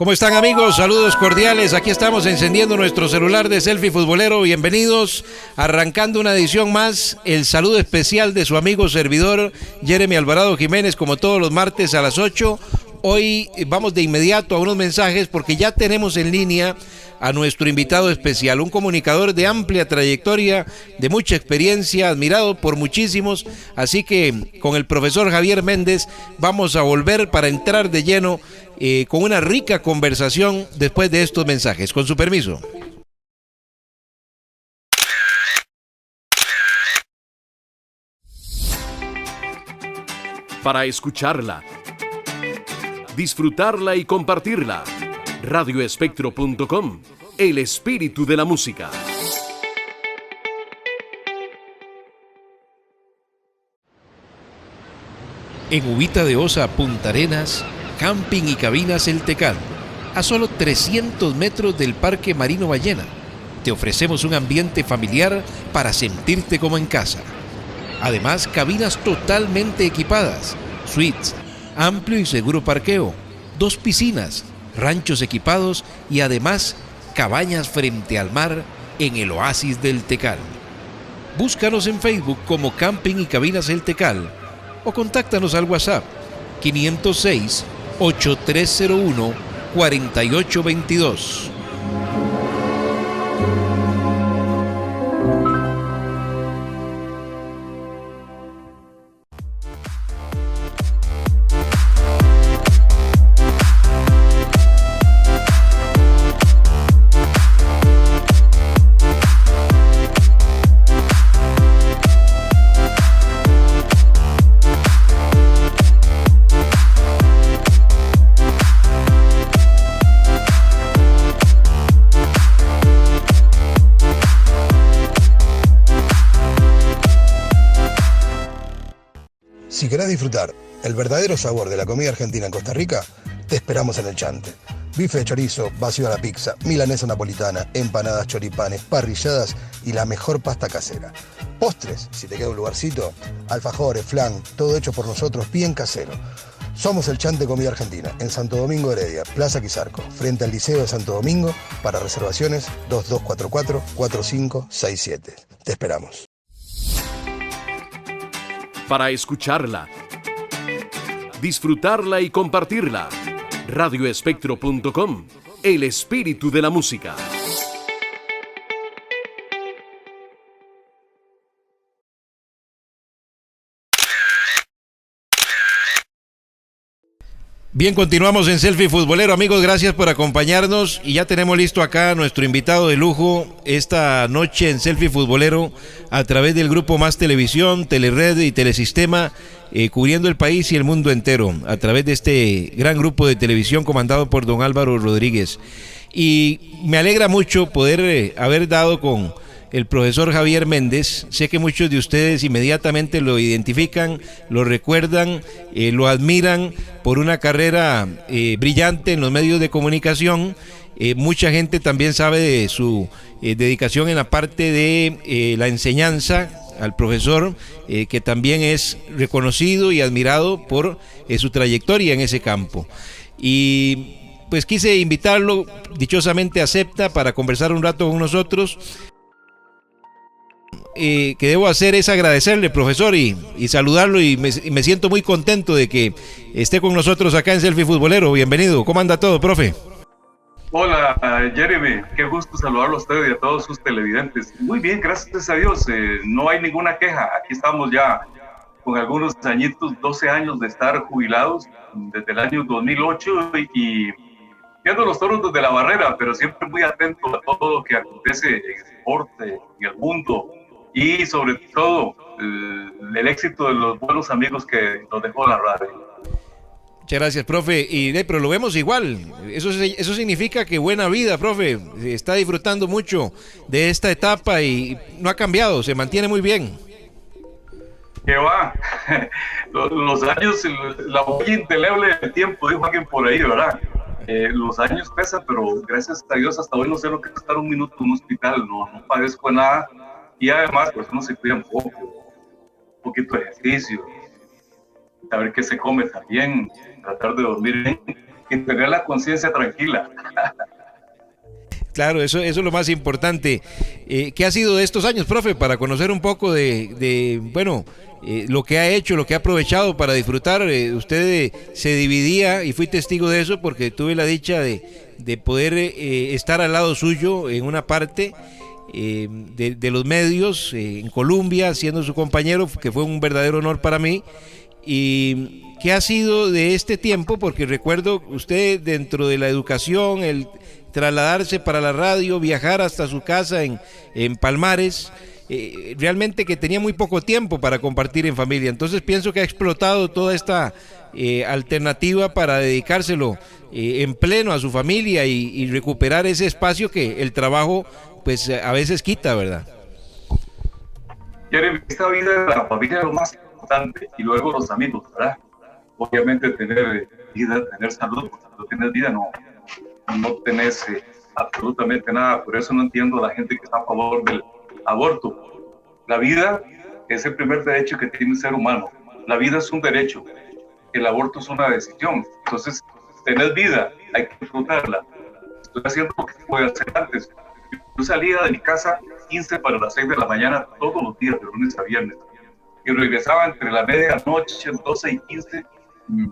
¿Cómo están, amigos? Saludos cordiales. Aquí estamos encendiendo nuestro celular de Selfie Futbolero. Bienvenidos, arrancando una edición más. El saludo especial de su amigo servidor Jeremy Alvarado Jiménez, como todos los martes a las 8. Hoy vamos de inmediato a unos mensajes porque ya tenemos en línea a nuestro invitado especial, un comunicador de amplia trayectoria, de mucha experiencia, admirado por muchísimos. Así que con el profesor Javier Méndez vamos a volver para entrar de lleno con una rica conversación después de estos mensajes. Con su permiso. Para escucharla, disfrutarla y compartirla. Radioespectro.com, el espíritu de la música. En Uvita de Osa, Punta Arenas, Camping y Cabinas El Tecal, a solo 300 metros del Parque Marino Ballena. Te ofrecemos un ambiente familiar para sentirte como en casa. Además, cabinas totalmente equipadas, suites, amplio y seguro parqueo, 2 piscinas, ranchos equipados y además cabañas frente al mar en el oasis del Tecal. Búscanos en Facebook como Camping y Cabinas El Tecal o contáctanos al WhatsApp 506-8301-4822. Si querés disfrutar el verdadero sabor de la comida argentina en Costa Rica, te esperamos en El Chante. Bife de chorizo, vacío a la pizza, milanesa napolitana, empanadas, choripanes, parrilladas y la mejor pasta casera. Postres, si te queda un lugarcito, alfajores, flan, todo hecho por nosotros bien casero. Somos El Chante Comida Argentina, en Santo Domingo Heredia, Plaza Quizarco, frente al Liceo de Santo Domingo. Para reservaciones, 2244-4567. Te esperamos. Para escucharla, disfrutarla y compartirla. Radioespectro.com, el espíritu de la música. Bien, continuamos en Selfie Futbolero. Amigos, gracias por acompañarnos y ya tenemos listo acá a nuestro invitado de lujo esta noche en Selfie Futbolero a través del grupo Más Televisión, Telered y Telesistema, cubriendo el país y el mundo entero a través de este gran grupo de televisión comandado por don Álvaro Rodríguez. Y me alegra mucho poder haber dado con el profesor Javier Méndez. Sé que muchos de ustedes inmediatamente lo identifican, lo recuerdan, lo admiran por una carrera brillante en los medios de comunicación. Mucha gente también sabe de su dedicación en la parte de la enseñanza al profesor, que también es reconocido y admirado por su trayectoria en ese campo. Y pues quise invitarlo, dichosamente acepta, para conversar un rato con nosotros. Que debo hacer es agradecerle, profesor, y saludarlo, y me siento muy contento de que esté con nosotros acá en Selfie Futbolero. Bienvenido. ¿Cómo anda todo, profe? Hola, Jeremy, qué gusto saludarlo a usted y a todos sus televidentes. Muy bien, gracias a Dios, no hay ninguna queja. Aquí estamos ya con algunos añitos, 12 años de estar jubilados desde el año 2008 y viendo los toros desde la barrera, pero siempre muy atento a todo lo que acontece en el deporte, en el mundo, y sobre todo el éxito de los buenos amigos que nos dejó la radio. Muchas gracias, profe. Pero lo vemos igual. Eso significa que buena vida, profe. Está disfrutando mucho de esta etapa y no ha cambiado, se mantiene muy bien. ¿Qué va? Los años, la huella indeleble del tiempo, dijo alguien por ahí, ¿verdad? Los años pesan, pero gracias a Dios hasta hoy no sé lo que es estar un minuto en un hospital, no padezco de nada, y además pues uno se cuida un poquito de ejercicio, saber qué se come también, tratar de dormir bien, y tener la conciencia tranquila. Claro, eso es lo más importante. ¿Qué ha sido de estos años, profe, para conocer un poco lo que ha hecho, lo que ha aprovechado para disfrutar? Usted se dividía, y fui testigo de eso porque tuve la dicha de poder estar al lado suyo en una parte de los medios, en Colombia, siendo su compañero, que fue un verdadero honor para mí. ¿Y qué ha sido de este tiempo? Porque recuerdo usted dentro de la educación, el trasladarse para la radio, viajar hasta su casa en Palmares, realmente que tenía muy poco tiempo para compartir en familia. Entonces pienso que ha explotado toda esta alternativa para dedicárselo en pleno a su familia y recuperar ese espacio que el trabajo pues a veces quita, ¿verdad? Jeremy, esta vida de la familia es lo más importante, y luego los amigos, ¿verdad? Obviamente tener vida, tener salud, porque si no tienes vida no tenés absolutamente nada. Por eso no entiendo a la gente que está a favor del aborto. La vida es el primer derecho que tiene un ser humano. La vida es un derecho, el aborto es una decisión. Entonces, tener vida, hay que disfrutarla. Estoy haciendo lo que puedo hacer antes. Yo salía de mi casa 15 para las 6 de la mañana todos los días, de lunes a viernes, y regresaba entre la medianoche, 12 y 15,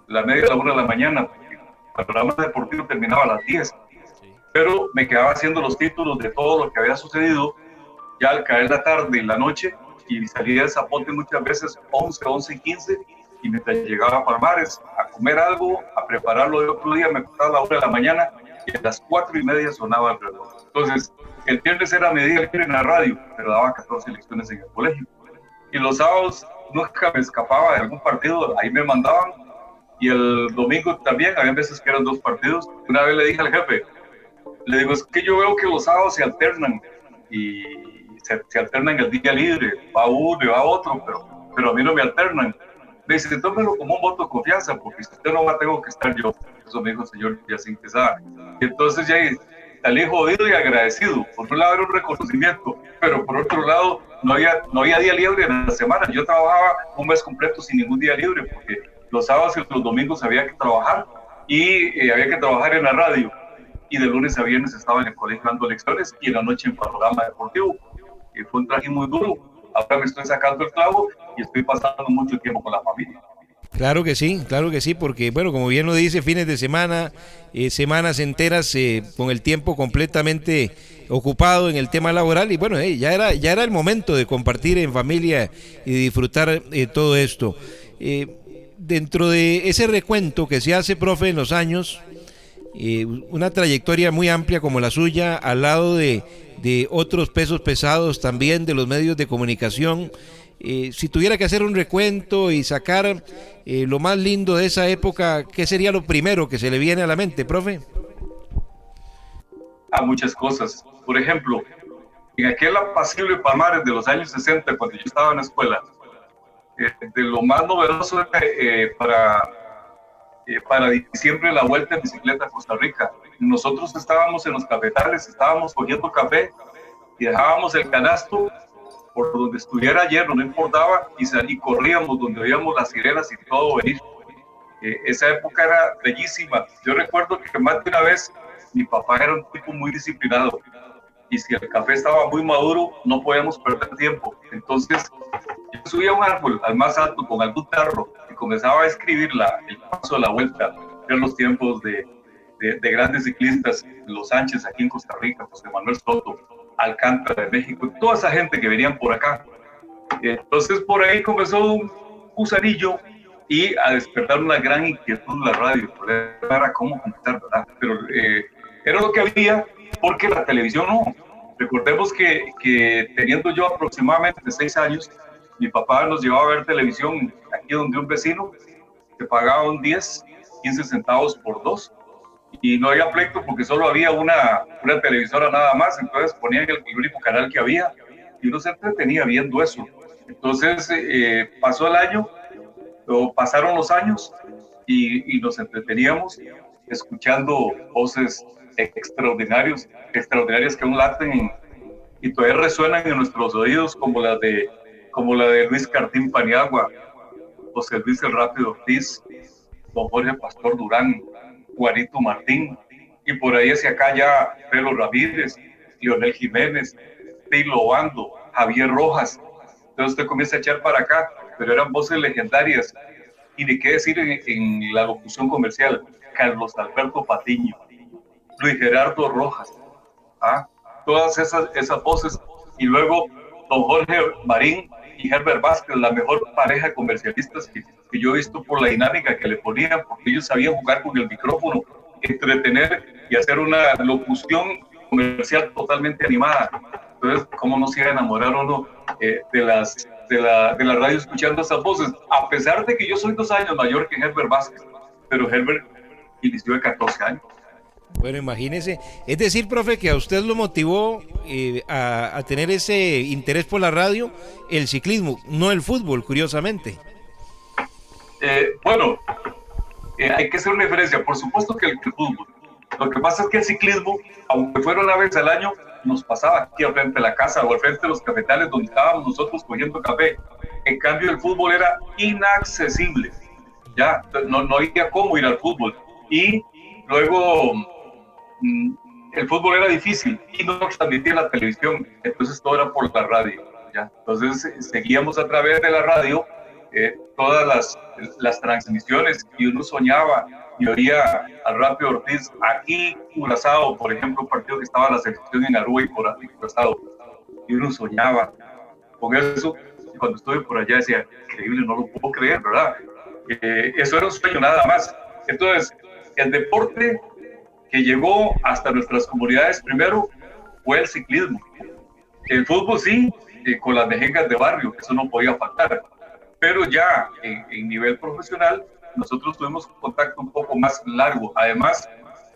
la 1 de la mañana, porque el programa deportivo terminaba a las 10. Pero me quedaba haciendo los títulos de todo lo que había sucedido ya al caer la tarde y la noche, y salía de Zapote muchas veces 11 y 15, y mientras llegaba a Palmares a comer algo, a prepararlo de otro día, me acostaba a la 1 de la mañana y a las 4:30 sonaba el reloj. Entonces, el viernes era mi día libre en la radio, pero daba 14 lecciones en el colegio. Y los sábados nunca me escapaba de algún partido, ahí me mandaban, y el domingo también, había veces que eran 2 partidos. Una vez le dije al jefe, le digo, es que yo veo que los sábados se alternan, y se alternan el día libre, va uno y va otro, pero a mí no me alternan. Me dice, tómelo como un voto de confianza, porque si usted no va, tengo que estar yo. Eso me dijo el señor Yacine Quesada. Y entonces ya salí jodido y agradecido. Por un lado era un reconocimiento, pero por otro lado no había día libre en la semana. Yo trabajaba un mes completo sin ningún día libre, porque los sábados y los domingos había que trabajar, y había que trabajar en la radio, y de lunes a viernes estaba en el colegio dando lecciones, y en la noche en Panorama Deportivo. Y fue un traje muy duro. Ahora me estoy sacando el clavo y estoy pasando mucho tiempo con la familia. Claro que sí, porque bueno, como bien lo dice, fines de semana, semanas enteras con el tiempo completamente ocupado en el tema laboral, y bueno, ya era el momento de compartir en familia y disfrutar todo esto. Dentro de ese recuento que se hace, profe, en los años, una trayectoria muy amplia como la suya, al lado de otros pesos pesados también de los medios de comunicación. Si tuviera que hacer un recuento y sacar lo más lindo de esa época, ¿qué sería lo primero que se le viene a la mente, profe? A muchas cosas. Por ejemplo, en aquel apacible Palmares de los años 60, cuando yo estaba en la escuela, de lo más novedoso era para diciembre la vuelta en bicicleta a Costa Rica. Nosotros estábamos en los cafetales, estábamos cogiendo café y dejábamos el canasto por donde estuviera lleno, no importaba, y corríamos donde veíamos las sirenas y todo venir. Esa época era bellísima. Yo recuerdo que más de una vez mi papá era un tipo muy disciplinado, y si el café estaba muy maduro no podíamos perder tiempo. Entonces yo subía a un árbol al más alto con algún tarro y comenzaba a escribir el paso de la vuelta. En los tiempos de grandes ciclistas, Los Sánchez aquí en Costa Rica, José Manuel Soto, Alcántara de México, toda esa gente que venían por acá. Entonces por ahí comenzó un gusanillo y a despertar una gran inquietud en la radio. Era cómo conectar, ¿verdad? Pero era lo que había, porque la televisión no. Recordemos que teniendo yo aproximadamente 6 años, mi papá nos llevaba a ver televisión aquí donde un vecino, te pagaban 10, 15 centavos por 2, y no había pleito porque solo había una televisora nada más. Entonces ponían el único canal que había y uno se entretenía viendo eso. Entonces pasó el año, o pasaron los años, y nos entreteníamos escuchando voces extraordinarias que aún laten y todavía resuenan en nuestros oídos, como la de Luis Cartín Paniagua, José Luis el Rápido Ortiz, don Jorge Pastor Durán, Juanito Martín, y por ahí hacia acá ya Pedro Ramírez, Leonel Jiménez, Pilo Bando, Javier Rojas. Entonces usted comienza a echar para acá, pero eran voces legendarias. Y ni qué decir en la locución comercial, Carlos Alberto Patiño, Luis Gerardo Rojas, todas esas voces. Y luego don Jorge Marín y Herbert Vázquez, la mejor pareja de comercialistas que yo he visto por la dinámica que le ponían, porque ellos sabían jugar con el micrófono, entretener y hacer una locución comercial totalmente animada. Entonces, ¿cómo no se iba a enamorar uno de la radio escuchando esas voces? A pesar de que yo soy 2 años mayor que Herbert Vázquez, pero Herbert inició de 14 años. Bueno, imagínese. Es decir, profe, que a usted lo motivó a tener ese interés por la radio, el ciclismo, no el fútbol, curiosamente. Bueno, hay que hacer una diferencia. Por supuesto que el fútbol. Lo que pasa es que el ciclismo, aunque fuera una vez al año, nos pasaba aquí al frente de la casa o al frente de los cafetales donde estábamos nosotros cogiendo café. En cambio, el fútbol era inaccesible. Ya, no había cómo ir al fútbol. Y luego el fútbol era difícil y no nos transmitía la televisión, entonces todo era por la radio, ¿ya? Entonces seguíamos a través de la radio todas las transmisiones y uno soñaba y oía a Rápido Ortiz aquí, Curazao, por ejemplo, un partido que estaba la selección en Aruba y Curazao, y uno soñaba con eso. Y cuando estuve por allá decía, increíble, no lo puedo creer, ¿verdad? Eso era un sueño nada más. Entonces, el deporte que llegó hasta nuestras comunidades primero fue el ciclismo. El fútbol sí, con las mejengas de barrio, eso no podía faltar, pero ya en nivel profesional nosotros tuvimos un contacto un poco más largo. Además,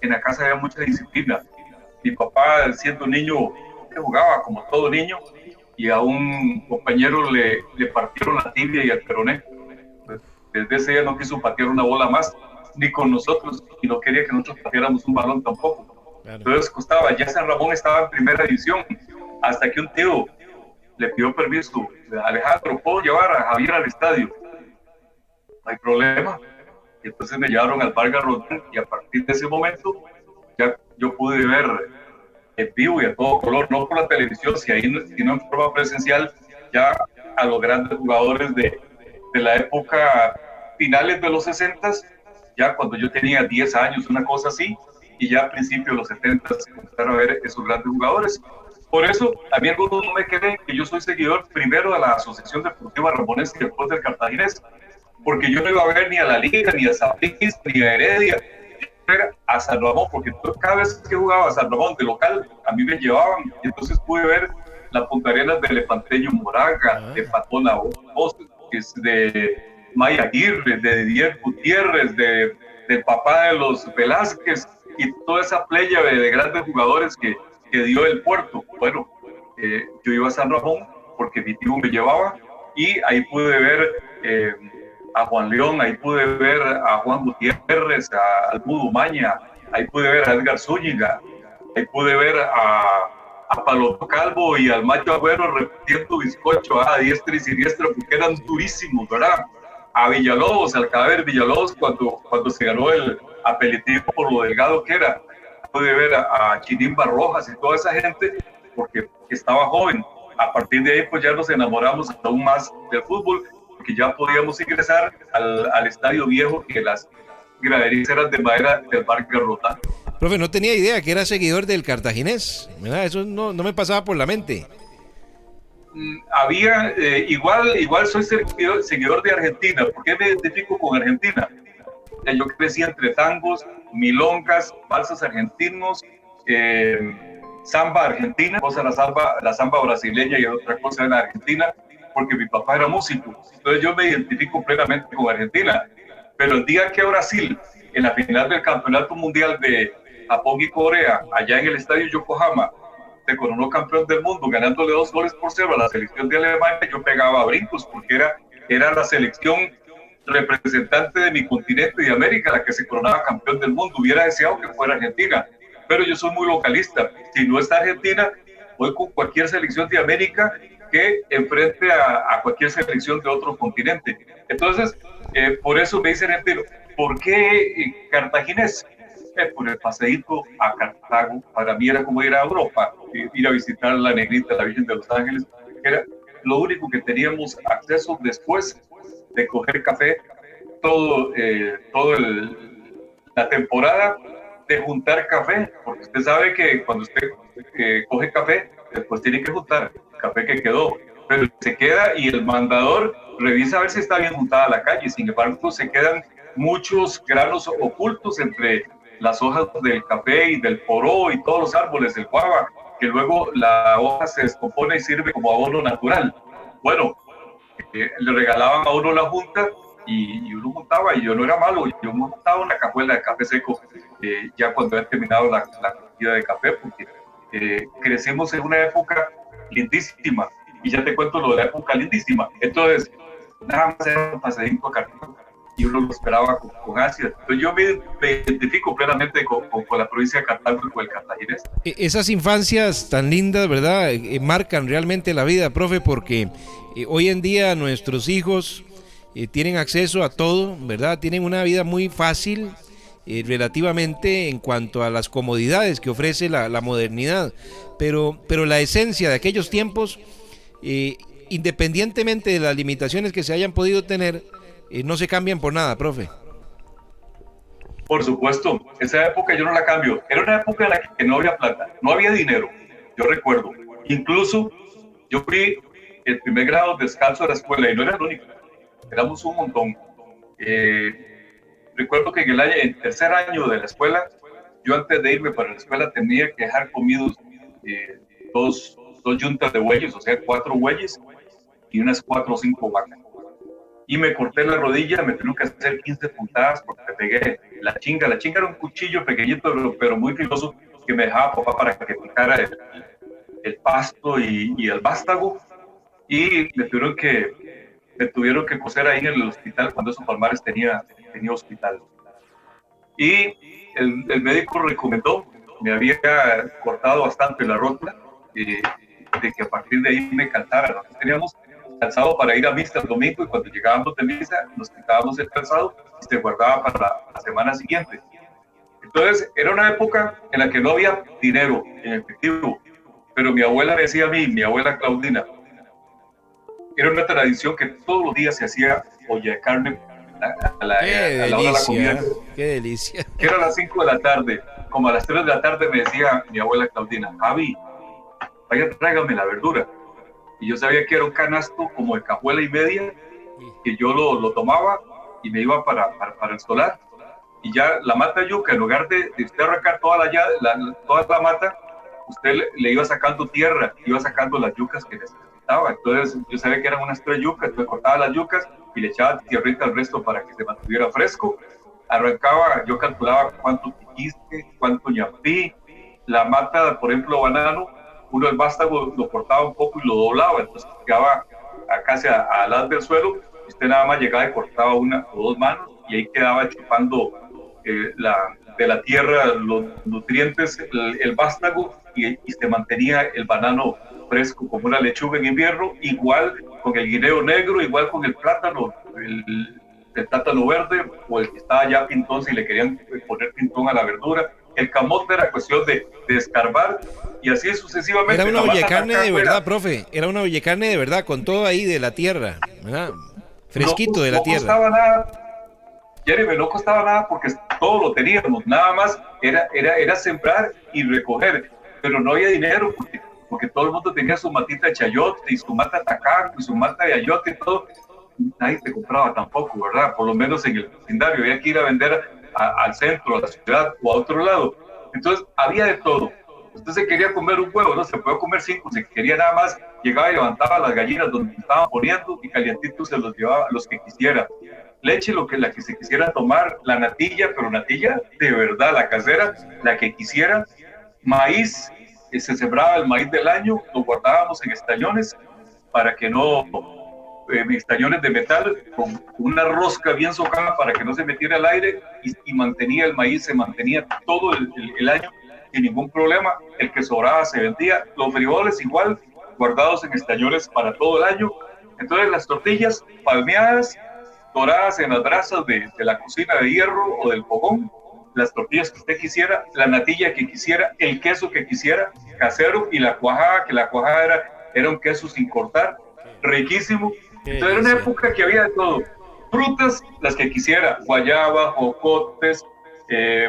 en la casa había mucha disciplina. Mi papá, siendo niño, jugaba como todo niño, y a un compañero le partieron la tibia y el peroné. Desde ese día no quiso patear una bola más, ni con nosotros, y no quería que nosotros pateáramos un balón tampoco. Claro. Entonces costaba. Ya San Ramón estaba en primera división, hasta que un tío le pidió permiso. Alejandro, ¿puedo llevar a Javier al estadio? No hay problema. Y entonces me llevaron al Vargas Rodríguez, y a partir de ese momento ya yo pude ver en vivo y a todo color, no por la televisión, sino en forma presencial, ya a los grandes jugadores de la época finales de los 60s, ya cuando yo tenía 10 años, una cosa así, y ya a principios de los 70s comenzaron a ver esos grandes jugadores. Por eso, a mí algunos no me creen que yo soy seguidor primero de la Asociación Deportiva Ramonense y después del Cartaginés, porque yo no iba a ver ni a la Liga, ni a Saprissa, ni a Heredia, a San Ramón, porque cada vez que jugaba a San Ramón de local, a mí me llevaban, y entonces pude ver la Punta Arenas de Lepanteño Moraga, de Patona Voz, de Maya Aguirre, de Didier Gutiérrez, del papá de los Velázquez, y toda esa playa de grandes jugadores que dio el puerto. Bueno, yo iba a San Ramón porque mi tío me llevaba, y ahí pude ver a Juan León, ahí pude ver a Juan Gutiérrez, a Almudo Maña, ahí pude ver a Edgar Zúñiga, ahí pude ver a Paloto Calvo y al Macho Agüero repitiendo bizcocho a diestra y siniestra, porque eran durísimos, ¿verdad? A Villalobos, al cadáver Villalobos, cuando se ganó el apelativo por lo delgado que era. Pude ver a Chinimba Rojas y toda esa gente, porque estaba joven. A partir de ahí, pues ya nos enamoramos aún más del fútbol, porque ya podíamos ingresar al estadio viejo, que las graderías eran de madera del Vargas Rodríguez. Profe, no tenía idea que era seguidor del Cartaginés, ¿verdad? Eso no me pasaba por la mente. Había, igual soy seguidor de Argentina. ¿Por qué me identifico con Argentina? Yo crecí entre tangos, milongas, valsas argentinos, samba argentina, la samba brasileña y otra cosa en Argentina, porque mi papá era músico. Entonces yo me identifico plenamente con Argentina. Pero el día que Brasil, en la final del Campeonato Mundial de Japón y Corea, allá en el estadio Yokohama, se coronó campeón del mundo, ganándole 2-0 a la selección de Alemania, yo pegaba brincos, porque era la selección representante de mi continente y de América la que se coronaba campeón del mundo. Hubiera deseado que fuera Argentina, pero yo soy muy localista. Si no está Argentina, voy con cualquier selección de América que enfrente a cualquier selección de otro continente. Entonces, por eso me dice argentino. ¿Por qué Cartaginés? por el paseíto a Cartago. Para mí era como ir a Europa, ir a visitar la Negrita, la Virgen de los Ángeles, que era lo único que teníamos acceso después de coger café, la temporada de juntar café, porque usted sabe que cuando usted coge café, después tiene que juntar el café que quedó, pero se queda y el mandador revisa a ver si está bien juntada la calle. Sin embargo, se quedan muchos granos ocultos entre las hojas del café y del poró y todos los árboles del guava, que luego la hoja se descompone y sirve como abono natural. Bueno, le regalaban a uno la junta y uno juntaba, y yo no era malo, yo montaba una cajuela de café seco ya cuando había terminado la cogida de café, porque crecimos en una época lindísima, y ya te cuento lo de la época lindísima. Entonces, nada más era un paseíto a Cartago y uno lo esperaba con ansia. Entonces yo me identifico plenamente con la provincia de Cartago y con el cartaginés. Esas infancias tan lindas, ¿verdad? Marcan realmente la vida, profe, porque hoy en día nuestros hijos tienen acceso a todo, ¿verdad? Tienen una vida muy fácil relativamente en cuanto a las comodidades que ofrece la modernidad, pero la esencia de aquellos tiempos, independientemente de las limitaciones que se hayan podido tener, no se cambian por nada, profe. Por supuesto, esa época yo no la cambio. Era una época en la que no había plata, no había dinero, yo recuerdo. Incluso yo fui el primer grado descalzo a la escuela y no era el único, éramos un montón. Recuerdo que en el tercer año de la escuela, yo antes de irme para la escuela tenía que dejar comidos dos yuntas de bueyes, o sea, 4 bueyes y unas 4 o 5 vacas. Y me corté la rodilla, me tuve que hacer 15 puntadas porque me pegué la chinga. La chinga era un cuchillo pequeñito, pero muy filoso, que me dejaba papá para que picara el pasto y el vástago. Y me tuvieron que coser ahí en el hospital cuando esos Palmares tenía hospital. Y el médico recomendó, me había cortado bastante la rótula, de que a partir de ahí me calzara. Nosotros teníamos calzado para ir a misa el domingo, y cuando llegábamos de misa nos quitábamos el calzado y se guardaba para la semana siguiente. Entonces era una época en la que no había dinero en efectivo, pero mi abuela me decía a mí, mi abuela Claudina, era una tradición que todos los días se hacía olla de carne a la hora de la comida. ¡Qué delicia! Que era a las 5 de la tarde, como a las 3 de la tarde me decía mi abuela Claudina, Javi, vaya, tráigame la verdura. Y yo sabía que era un canasto como de cajuela y media, que yo lo tomaba y me iba para el solar. Y ya la mata yuca, en lugar de usted arrancar toda la mata, usted le iba sacando tierra, iba sacando las yucas que necesitaba. Entonces yo sabía que eran unas 3 yucas, entonces cortaba las yucas y le echaba tierrita al resto para que se mantuviera fresco. Arrancaba, yo calculaba cuánto tiquiste, cuánto ñampí, la mata, por ejemplo, banano, uno el vástago lo cortaba un poco y lo doblaba, entonces quedaba casi al lado del suelo. Usted nada más llegaba y cortaba 1 o 2 manos y ahí quedaba chupando de la tierra los nutrientes, el vástago, y se mantenía el banano fresco como una lechuga en invierno, igual con el guineo negro, igual con el plátano, el plátano verde, o el que estaba ya pintón si le querían poner pintón a la verdura. El camote era cuestión de escarbar, y así sucesivamente. Era una ollecarne de verdad, profe, era una ollecarne de verdad, con todo ahí de la tierra, ¿verdad? Fresquito de la tierra. No costaba nada, Jeremy, no costaba nada porque todo lo teníamos, nada más era sembrar y recoger, pero no había dinero porque todo el mundo tenía su matita de chayote y su mata de tacaco y su mata de ayote y todo. Nadie te compraba tampoco, ¿verdad? Por lo menos en el vecindario, había que ir a vender al centro, a la ciudad o a otro lado. Entonces había de todo. Usted se quería comer un huevo, no se podía comer 5, se quería nada más, llegaba y levantaba las gallinas donde estaban poniendo y calientitos se los llevaba a los que quisiera. Leche, la que se quisiera tomar, la natilla, pero natilla de verdad, la casera, la que quisiera. Maíz, se sembraba el maíz del año, lo guardábamos en estañones para que no, estañones de metal con una rosca bien socada para que no se metiera el aire, y mantenía el maíz, se mantenía todo el año sin ningún problema. El que sobraba se vendía, los frijoles igual, guardados en estañones para todo el año. Entonces las tortillas palmeadas, doradas en las brasas de la cocina de hierro o del fogón, las tortillas que usted quisiera, la natilla que quisiera, el queso que quisiera, casero, y la cuajada, que la cuajada era un queso sin cortar, riquísimo. Entonces era una época que había de todo. Frutas, las que quisiera, guayaba, jocotes,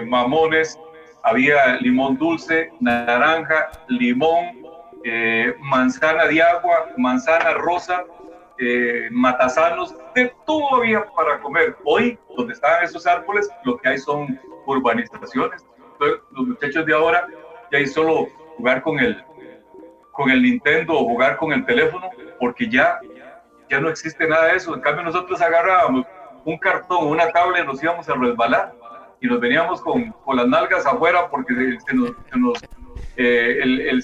mamones, había limón dulce, naranja, limón, manzana de agua, manzana rosa, matasanos, de todo había para comer. Hoy, donde estaban esos árboles, lo que hay son urbanizaciones. Entonces, los muchachos de ahora ya hay solo jugar con el Nintendo o jugar con el teléfono, porque ya no existe nada de eso. En cambio, nosotros agarrábamos un cartón, una tabla y nos íbamos a resbalar y nos veníamos con las nalgas afuera porque se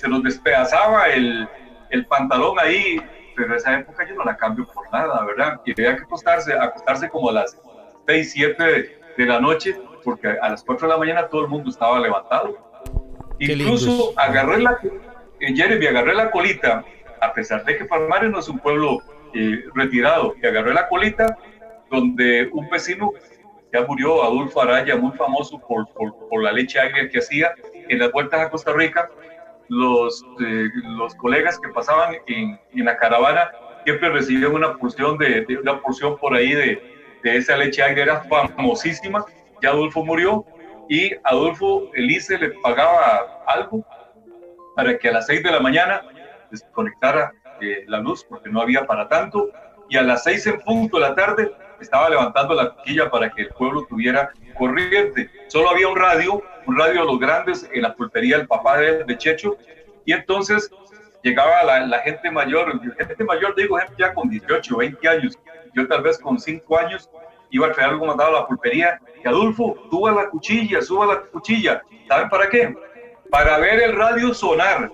nos despedazaba el pantalón ahí. Pero esa época yo no la cambio por nada, ¿verdad? Y había que acostarse como a las 6, 7 de la noche, porque a las 4 de la mañana todo el mundo estaba levantado. Incluso agarré la colita, a pesar de que Palmares no es un pueblo retirado, y agarré la colita donde un vecino ya murió, Adolfo Araya, muy famoso por la leche agria que hacía en las vueltas a Costa Rica. Los colegas que pasaban en la caravana siempre recibían una porción una porción por ahí de esa leche agria, era famosísima. Ya Adolfo murió y Adolfo, el ICE le pagaba algo para que a las 6 de la mañana desconectara la luz, porque no había para tanto, y a las 6 en punto de la tarde estaba levantando la quilla para que el pueblo tuviera corriente. Solo había un radio de los grandes en la pulpería del papá de Checho, y entonces llegaba la gente mayor, digo, gente ya con 18, 20 años, yo tal vez con 5 años, iba a traer algo mandado a la pulpería, y Adolfo, suba la cuchilla, ¿saben para qué? Para ver el radio sonar,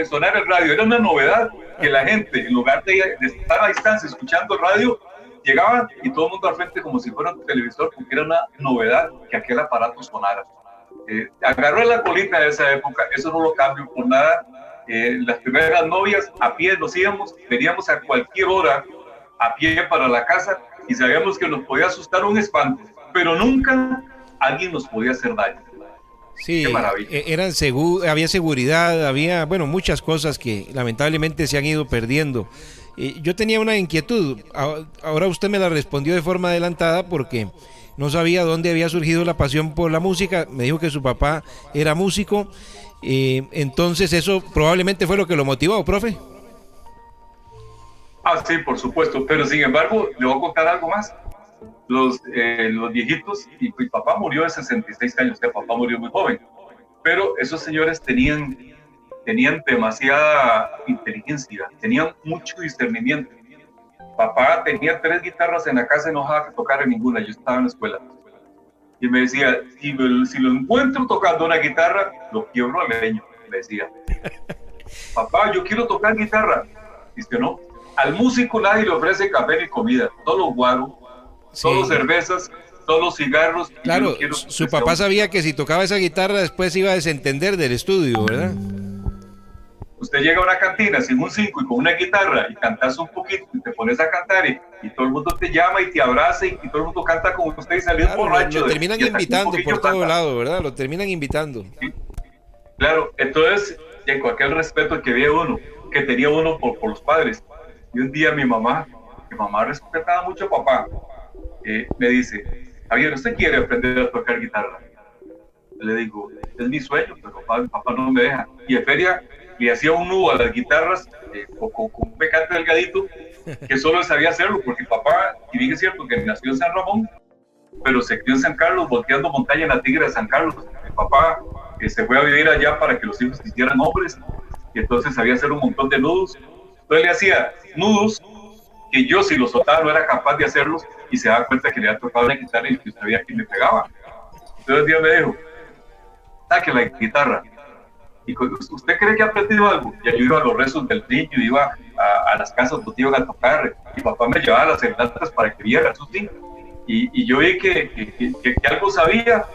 sonar el radio. Era una novedad que la gente, en lugar de estar a distancia escuchando el radio, llegaban y todo el mundo al frente como si fuera un televisor, porque era una novedad que aquel aparato sonara. Agarré la colita de esa época, eso no lo cambio por nada. Las primeras novias, a pie nos íbamos, veníamos a cualquier hora a pie para la casa y sabíamos que nos podía asustar un espanto, pero nunca alguien nos podía hacer daño. Sí, había seguridad, había, bueno, muchas cosas que lamentablemente se han ido perdiendo. Yo tenía una inquietud, ahora usted me la respondió de forma adelantada porque no sabía dónde había surgido la pasión por la música. Me dijo que su papá era músico, entonces eso probablemente fue lo que lo motivó, profe. Sí, por supuesto, pero sin embargo, le voy a contar algo más. Los viejitos, y mi papá murió de 66 años, mi papá murió muy joven, pero esos señores tenían demasiada inteligencia, tenían mucho discernimiento. Papá tenía 3 guitarras en la casa y no dejaba que tocara ninguna. Yo estaba en la escuela y me decía, si lo encuentro tocando una guitarra, lo quiebro a leño, me decía. Papá, yo quiero tocar guitarra. Dice, no, al músico nadie le ofrece café ni comida, solo guaro, solo cervezas, solo cigarros. Claro, su papá sabía que si tocaba esa guitarra después iba a desentender del estudio, ¿verdad? Usted llega a una cantina sin un 5 y con una guitarra y cantas un poquito y te pones a cantar y todo el mundo te llama y te abraza y todo el mundo canta como usted y salió borracho. Lo terminan invitando por todo lado, ¿verdad? Lo terminan invitando. Sí. Claro, entonces, con aquel respeto que tenía uno por los padres. Y un día mi mamá respetaba mucho a papá, me dice, Javier, ¿usted quiere aprender a tocar guitarra? Le digo, es mi sueño, pero papá no me deja. Y en feria le hacía un nudo a las guitarras con un pecante delgadito, que solo sabía hacerlo, porque papá, y bien es cierto que nació en San Ramón, pero se crió en San Carlos, volteando montaña en la Tigre de San Carlos. Mi papá se fue a vivir allá para que los hijos se hicieran hombres, y entonces sabía hacer un montón de nudos. Entonces le hacía nudos que yo, si los soltaba, no era capaz de hacerlos, y se daba cuenta que le había tocado la guitarra y que sabía que me pegaba. Entonces un día me dijo, saque la guitarra. Y ¿usted cree que ha aprendido algo? Y yo iba a los rezos del niño, iba a las casas donde iban a tocar, y papá me llevaba a las serenatas para que viera eso sí. Y yo vi que algo sabía,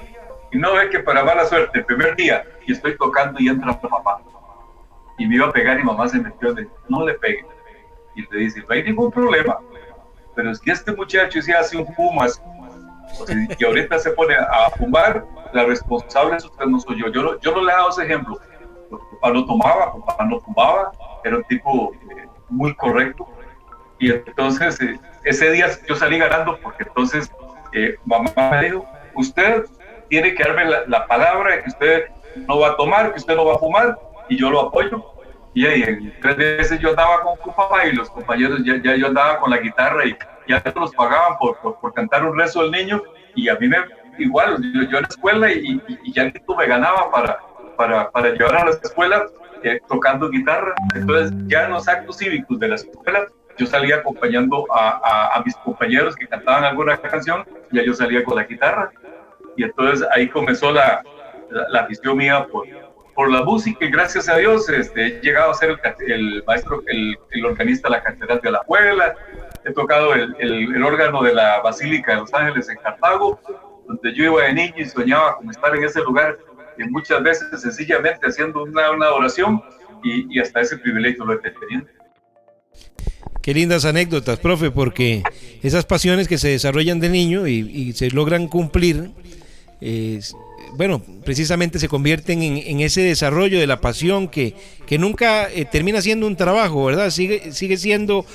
y no ve que para mala suerte, el primer día, y estoy tocando y entra papá. Y me iba a pegar y mamá se metió de, no le pegue. Y le dice, no hay ningún problema, pero es que este muchacho se hace un pumas y ahorita se pone a fumar, la responsable de usted no soy yo. Yo no le he dado ese ejemplo. Papá no tomaba, papá no fumaba, era un tipo muy correcto. Y entonces ese día yo salí ganando porque entonces mamá me dijo, usted tiene que darme la palabra de que usted no va a tomar, que usted no va a fumar, y yo lo apoyo. Y ahí en 3 veces yo andaba con papá y los compañeros ya yo andaba con la guitarra y ya nos pagaban por cantar un rezo del niño, y a mí igual, yo en la escuela y ya me ganaba para llevar a la escuela tocando guitarra. Entonces ya en los actos cívicos de la escuela yo salía acompañando a mis compañeros que cantaban alguna canción, y ya yo salía con la guitarra, y entonces ahí comenzó la afición mía por la música, y gracias a Dios he llegado a ser el maestro, el organista de la Catedral de Alajuela. He tocado el órgano de la Basílica de Los Ángeles en Cartago, donde yo iba de niño y soñaba con estar en ese lugar, y muchas veces sencillamente haciendo una oración, y hasta ese privilegio lo he tenido. Qué lindas anécdotas, profe, porque esas pasiones que se desarrollan de niño y se logran cumplir, bueno, precisamente se convierten en ese desarrollo de la pasión que nunca termina siendo un trabajo, ¿verdad? Sigue siendo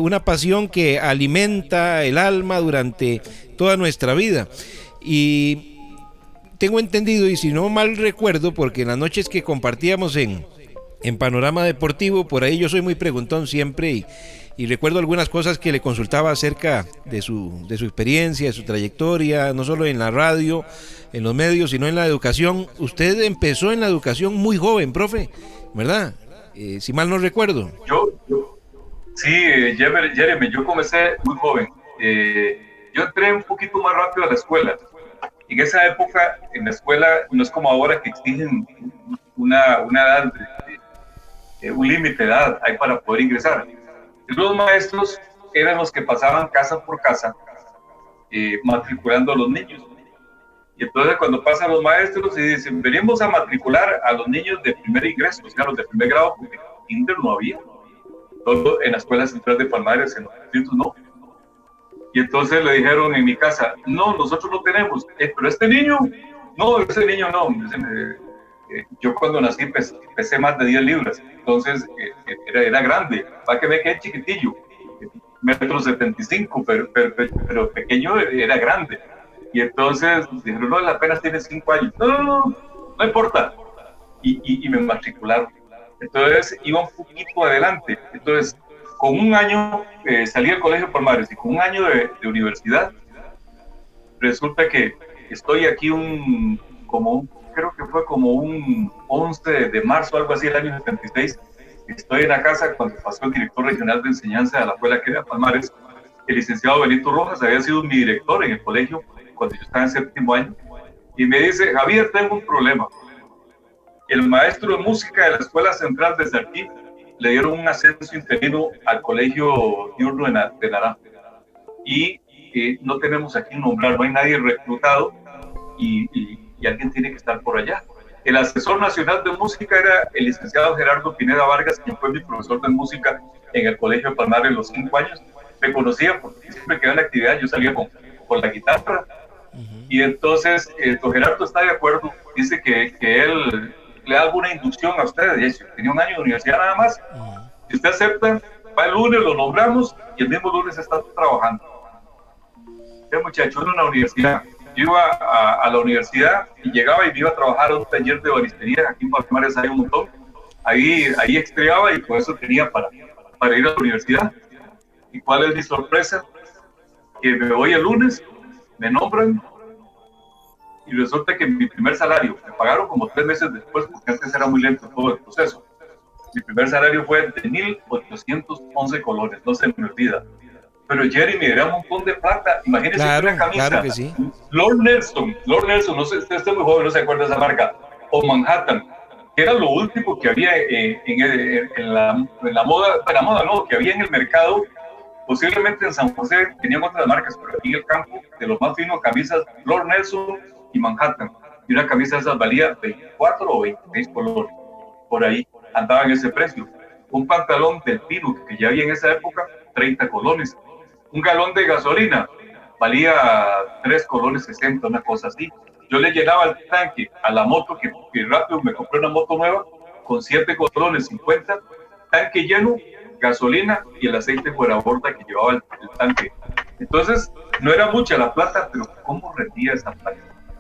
una pasión que alimenta el alma durante toda nuestra vida. Y tengo entendido, y si no mal recuerdo, porque en las noches que compartíamos en Panorama Deportivo, por ahí yo soy muy preguntón siempre, y recuerdo algunas cosas que le consultaba acerca de su experiencia, de su trayectoria, no solo en la radio, en los medios, sino en la educación. Usted empezó en la educación muy joven, profe, ¿verdad? Si mal no recuerdo. Sí, Jeremy, yo comencé muy joven. Yo entré un poquito más rápido a la escuela. En esa época, en la escuela, no es como ahora que exigen una edad, un límite de edad hay para poder ingresar. Los maestros eran los que pasaban casa por casa matriculando a los niños. Y entonces cuando pasan los maestros y dicen, venimos a matricular a los niños de primer ingreso, o sea, los de primer grado, porque kinder no había. Todo en la Escuela Central de Palmares, en los distritos no. Y entonces le dijeron en mi casa, no, nosotros no tenemos, pero este niño no. Yo cuando nací pesé más de 10 libras, entonces era grande, para que me quedé chiquitillo, 1,75 m, pero pequeño era grande. Y entonces dijeron, no, apenas tiene 5 años. No importa. Y me matricularon. Entonces iba un poquito adelante. Entonces, con un año salí del Colegio Palmares y con un año de universidad, resulta que estoy aquí creo que fue como un 11 de marzo, algo así, el año 76. Estoy en la casa cuando pasó el director regional de enseñanza de la escuela que era Palmares, el licenciado Benito Rojas, había sido mi director en el colegio cuando yo estaba en 7º año, y me dice, Javier, tengo un problema. El maestro de música de la Escuela Central de Sarquí le dieron un ascenso interino al colegio diurno de Naranjo, y no tenemos aquí un nombrar, no hay nadie reclutado, y alguien tiene que estar por allá. El asesor nacional de música era el licenciado Gerardo Pineda Vargas, quien fue mi profesor de música en el Colegio de Palmares los 5 años. Me conocía porque siempre que iba en la actividad yo salía con la guitarra. Y entonces don Gerardo está de acuerdo, dice que él le da alguna inducción a usted. Y tenía un año de universidad nada más. Si usted acepta, va el lunes, lo nombramos y el mismo lunes está trabajando. El muchacho en una universidad. Yo iba a la universidad y llegaba y me iba a trabajar a un taller de banistería. Aquí en Palmares hay un montón. Ahí estriaba y con eso tenía para ir a la universidad. ¿Y cuál es mi sorpresa? Que me voy el lunes, me nombran y resulta que mi primer salario, me pagaron como 3 meses después porque antes era muy lento todo el proceso. Mi primer salario fue de 1,811 colones, no se me olvida. Pero Jeremy, era un montón de plata. Imagínense una camisa. Claro que sí. Lord Nelson, no sé, usted está muy joven, no se acuerda de esa marca. O Manhattan, que era lo último que había en la moda, no, que había en el mercado. Posiblemente en San José tenían otras marcas, pero aquí en el campo, de los más finos, camisas Lord Nelson y Manhattan. Y una camisa de esas valía 24 o 26 colores. Por ahí andaba en ese precio. Un pantalón del Pino, que ya había en esa época, 30 colones. Un galón de gasolina, valía 3,60 colones, una cosa así. Yo le llenaba el tanque a la moto, que rápido me compré una moto nueva, con 7,50 colones, tanque lleno, gasolina y el aceite fuera borda que llevaba el tanque. Entonces, no era mucha la plata, pero ¿cómo rendía esa plata?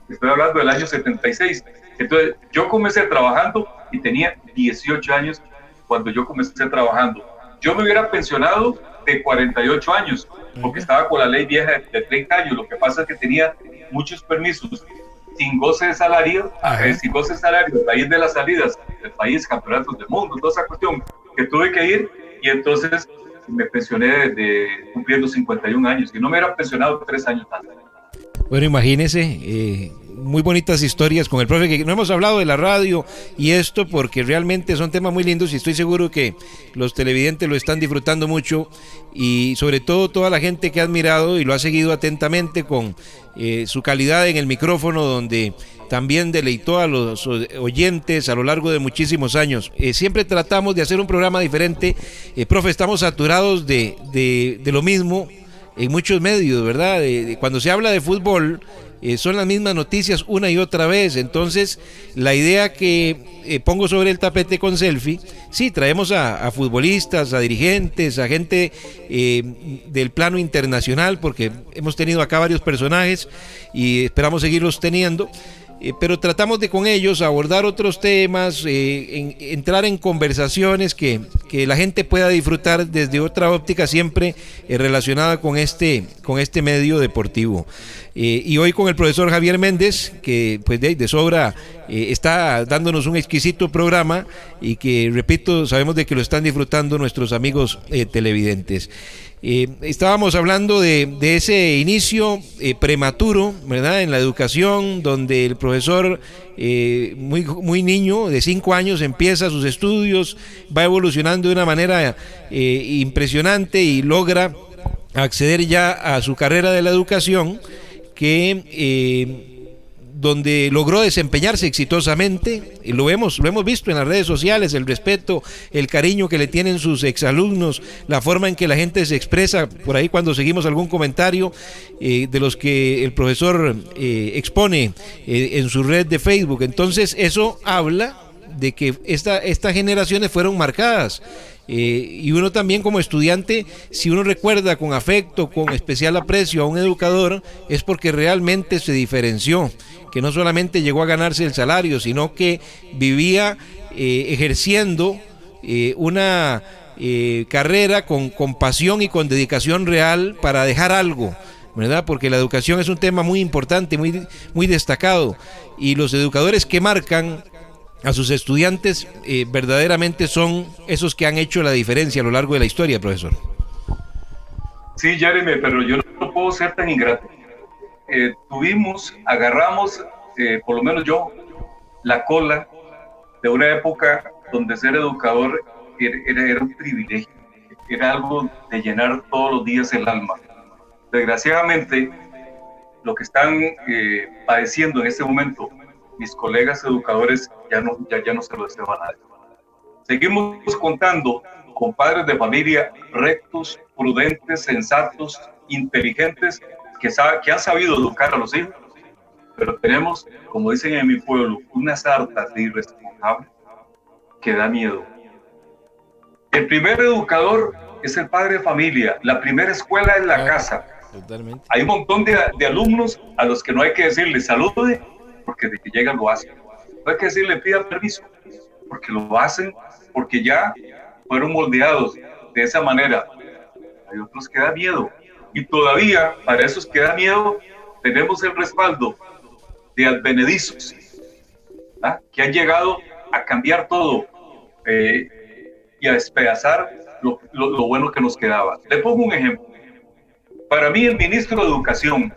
Estoy hablando del año 76. Entonces, yo comencé trabajando y tenía 18 años cuando yo comencé trabajando. Yo me hubiera pensionado de 48 años, porque estaba con la ley vieja de 30 años. Lo que pasa es que tenía muchos permisos sin goce de salario, a raíz de las salidas del país, campeonatos del mundo, toda esa cuestión que tuve que ir, y entonces me pensioné cumpliendo 51 años, y no me hubiera pensionado 3 años antes. Bueno, imagínese, muy bonitas historias con el profe, que no hemos hablado de la radio y esto porque realmente son temas muy lindos y estoy seguro que los televidentes lo están disfrutando mucho, y sobre todo toda la gente que ha admirado y lo ha seguido atentamente con su calidad en el micrófono, donde también deleitó a los oyentes a lo largo de muchísimos años. Siempre tratamos de hacer un programa diferente. Profe, estamos saturados de lo mismo en muchos medios, ¿verdad? Cuando se habla de fútbol, son las mismas noticias una y otra vez. Entonces, la idea que pongo sobre el tapete con Selfie, sí, traemos a futbolistas, a dirigentes, a gente del plano internacional, porque hemos tenido acá varios personajes y esperamos seguirlos teniendo. Pero tratamos de con ellos abordar otros temas, entrar en conversaciones que la gente pueda disfrutar desde otra óptica, siempre relacionada con este medio deportivo. Y hoy con el profesor Javier Méndez, que pues de sobra está dándonos un exquisito programa, y que, repito, sabemos de que lo están disfrutando nuestros amigos televidentes. Estábamos hablando de ese inicio prematuro, ¿verdad?, en la educación, donde el profesor muy niño, de 5 años, empieza sus estudios, va evolucionando de una manera impresionante y logra acceder ya a su carrera de la educación, donde logró desempeñarse exitosamente, y lo hemos visto en las redes sociales, el respeto, el cariño que le tienen sus exalumnos, la forma en que la gente se expresa por ahí cuando seguimos algún comentario de los que el profesor expone en su red de Facebook. Entonces eso habla de que estas generaciones fueron marcadas. Y uno también como estudiante, si uno recuerda con afecto, con especial aprecio a un educador, es porque realmente se diferenció, que no solamente llegó a ganarse el salario, sino que vivía ejerciendo una carrera con pasión y con dedicación real para dejar algo, ¿verdad? Porque la educación es un tema muy importante, muy destacado, y los educadores que marcan a sus estudiantes verdaderamente son esos que han hecho la diferencia a lo largo de la historia, profesor. Sí, Jeremy, pero yo no puedo ser tan ingrato. Agarramos, por lo menos yo, la cola de una época donde ser educador era un privilegio, era algo de llenar todos los días el alma. Desgraciadamente, lo que están padeciendo en este momento mis colegas educadores ya no se lo deseo a nadie. Seguimos contando con padres de familia rectos, prudentes, sensatos, inteligentes, que han sabido educar a los hijos, pero tenemos, como dicen en mi pueblo, una sarta de irresponsables que da miedo. El primer educador es el padre de familia, la primera escuela es la casa. Totalmente. Hay un montón de alumnos a los que no hay que decirles salude, porque de que llegan lo hacen. No hay que decirle pida permiso, porque lo hacen, porque ya fueron moldeados de esa manera. Hay otros que da miedo, y todavía para esos que da miedo tenemos el respaldo de advenedizos, ¿ah?, que han llegado a cambiar todo y a despedazar lo bueno que nos quedaba. Le pongo un ejemplo. Para mí el ministro de Educación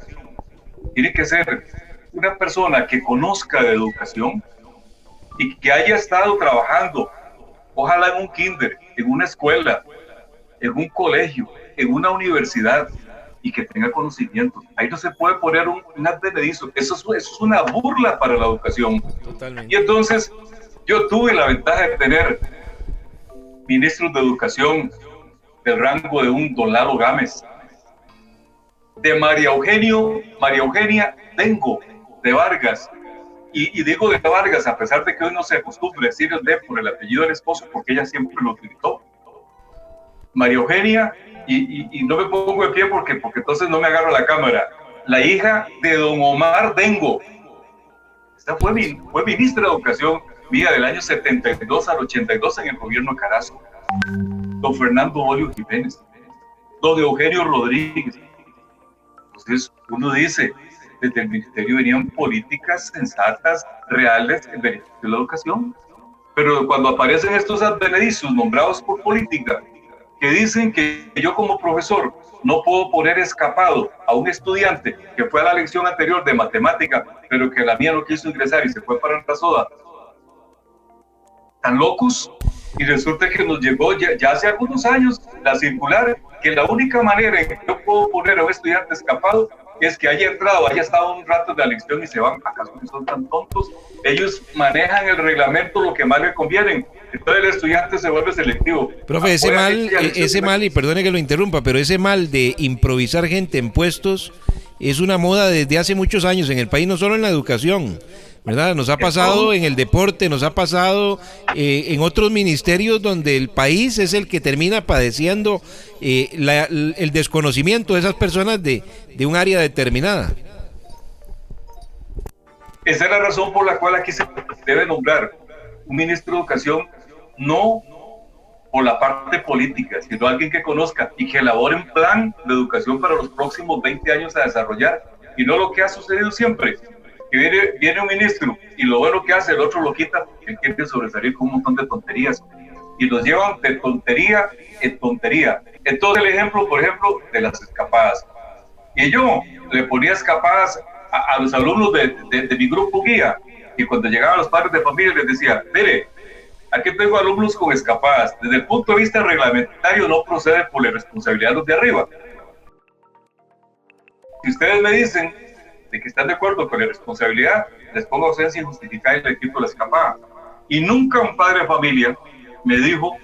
tiene que ser una persona que conozca de educación y que haya estado trabajando, ojalá en un kinder, en una escuela, en un colegio, en una universidad, y que tenga conocimiento. Ahí no se puede poner un advenedizo. Eso es una burla para la educación. Totalmente. Y entonces yo tuve la ventaja de tener ministros de educación del rango de un don Lalo Gámez, de María Eugenia Dengo, de Vargas. Y digo de Vargas, a pesar de que hoy no se acostumbra decir el de por el apellido del esposo, porque ella siempre lo utilizó. María Eugenia, y no me pongo de pie porque entonces no me agarro la cámara, la hija de don Omar Dengo. Esta fue ministra de Educación mía del año 72 al 82 en el gobierno de Carazo. Don Fernando Bolio Jiménez, don Eugenio Rodríguez. Entonces uno dice, desde el ministerio venían políticas sensatas, reales, en beneficio de la educación. Pero cuando aparecen estos advenedizos nombrados por política, que dicen que yo como profesor no puedo poner escapado a un estudiante que fue a la lección anterior de matemática, pero que la mía no quiso ingresar y se fue para la soda, tan locos. Y resulta que nos llegó ya hace algunos años la circular que la única manera en que yo puedo poner a un estudiante escapado es que haya entrado, haya estado un rato de la lección y se van. ¿Acaso que son tan tontos? Ellos manejan el reglamento lo que más les conviene. Entonces el estudiante se vuelve selectivo. Profe, ese mal, y perdone que lo interrumpa, pero ese mal de improvisar gente en puestos es una moda desde hace muchos años en el país, no solo en la educación, ¿verdad? Nos ha pasado en el deporte, nos ha pasado en otros ministerios donde el país es el que termina padeciendo el desconocimiento de esas personas de un área determinada. Esa es la razón por la cual aquí se debe nombrar un ministro de Educación, no por la parte política, sino alguien que conozca y que elabore un plan de educación para los próximos 20 años a desarrollar, y no lo que ha sucedido siempre, que viene un ministro y lo bueno que hace, el otro lo quita, que quiere sobresalir con un montón de tonterías, y los llevan de tontería en tontería. Entonces el ejemplo, por ejemplo, de las escapadas. Y yo le ponía escapadas a los alumnos de mi grupo guía, y cuando llegaban los padres de familia les decía, mire, aquí tengo alumnos con escapadas. Desde el punto de vista reglamentario no procede por la responsabilidad de los de arriba. Si ustedes me dicen de que están de acuerdo con la responsabilidad, les pongo ausencia injustificada y le quito la escapada. Y nunca un padre de familia me dijo,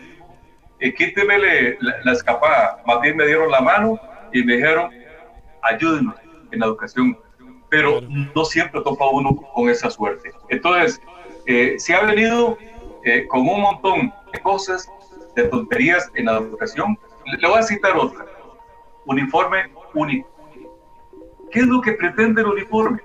quíteme la escapada. Más bien me dieron la mano y me dijeron, ayúdenos en la educación. Pero no siempre topa uno con esa suerte. Entonces, se ha venido con un montón de cosas, de tonterías en la educación. Le voy a citar otra. Uniforme único. ¿Qué es lo que pretende el uniforme?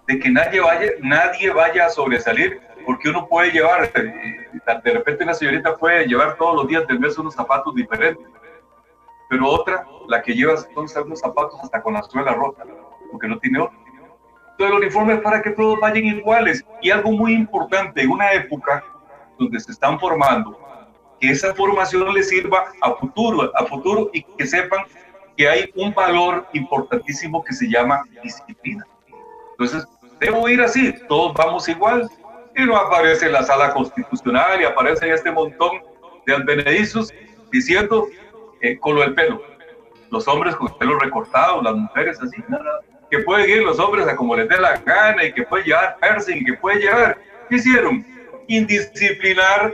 De que nadie vaya a sobresalir, porque uno puede llevar, de repente una señorita puede llevar todos los días del mes unos zapatos diferentes, pero otra, la que lleva son unos zapatos hasta con la suela rota, porque no tiene otro. Entonces el uniforme es para que todos vayan iguales. Y algo muy importante, en una época donde se están formando, que esa formación les sirva a futuro y que sepan que hay un valor importantísimo que se llama disciplina. Entonces, debo ir así, todos vamos igual, y no aparece la sala constitucional y aparece este montón de advenedizos diciendo con lo del pelo, los hombres con el pelo recortado, las mujeres así, nada, que pueden ir los hombres a como les dé la gana y que pueden llevar piercing, que pueden llevar, ¿qué hicieron? Indisciplinar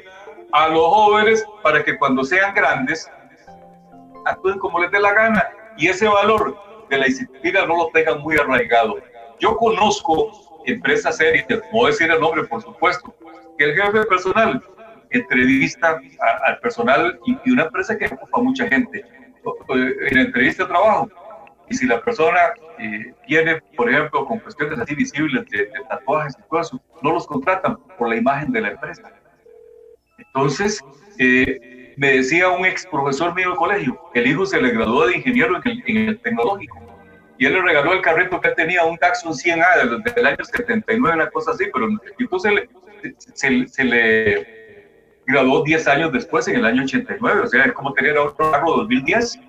a los jóvenes para que cuando sean grandes actúen como les dé la gana, y ese valor de la disciplina no lo tengan muy arraigado. Yo conozco empresas serias, no voy a decir el nombre por supuesto, que el jefe de personal entrevista al personal y una empresa que ocupa mucha gente en entrevista de trabajo, y si la persona tiene, por ejemplo, con cuestiones así visibles de tatuajes y todo eso, no los contratan por la imagen de la empresa. Entonces, me decía un ex profesor mío de colegio, que el hijo se le graduó de ingeniero en el tecnológico, y él le regaló el carrito que él tenía, un Datsun 100A del año 79, una cosa así, pero entonces se le graduó 10 años después, en el año 89, o sea, es como tener otro carro 2010,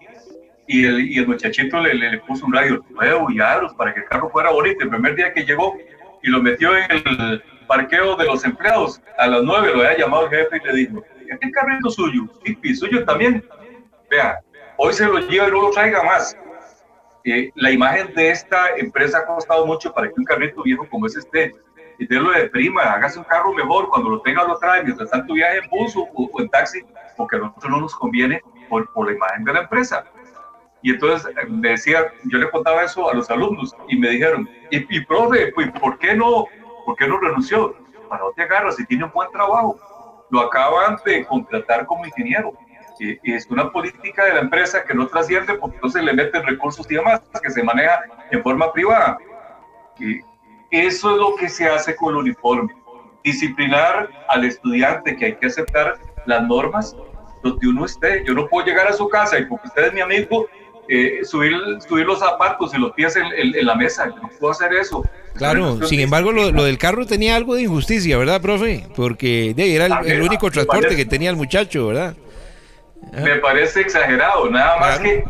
y el muchachito le puso un radio nuevo y aros para que el carro fuera bonito. El primer día que llegó y lo metió en el parqueo de los empleados, a las 9 lo había llamado el jefe y le dijo, ¿qué carrito suyo? ¿Y suyo también? Vea, hoy se lo lleva y no lo traiga más. La imagen de esta empresa ha costado mucho para que un carrito viejo como ese esté. Y délo de prima, hágase un carro mejor, cuando lo tenga lo trae, mientras tanto viaje en bus o en taxi, porque a nosotros no nos conviene por la imagen de la empresa. Y entonces me decía, yo le contaba eso a los alumnos y me dijeron, y profe, pues, ¿por qué no renunció? Para no te agarras, si tiene un buen trabajo. Lo acaban de contratar como ingeniero. Y es una política de la empresa que no trasciende porque entonces le meten recursos y demás, que se maneja en forma privada. Y eso es lo que se hace con el uniforme. Disciplinar al estudiante, que hay que aceptar las normas donde uno esté. Yo no puedo llegar a su casa y porque usted es mi amigo, subir los zapatos y los pies en la mesa. Yo no puedo hacer eso. Claro, sin embargo, lo del carro tenía algo de injusticia, ¿verdad, profe? Porque era el único transporte que tenía el muchacho, ¿verdad? Me parece exagerado, nada más que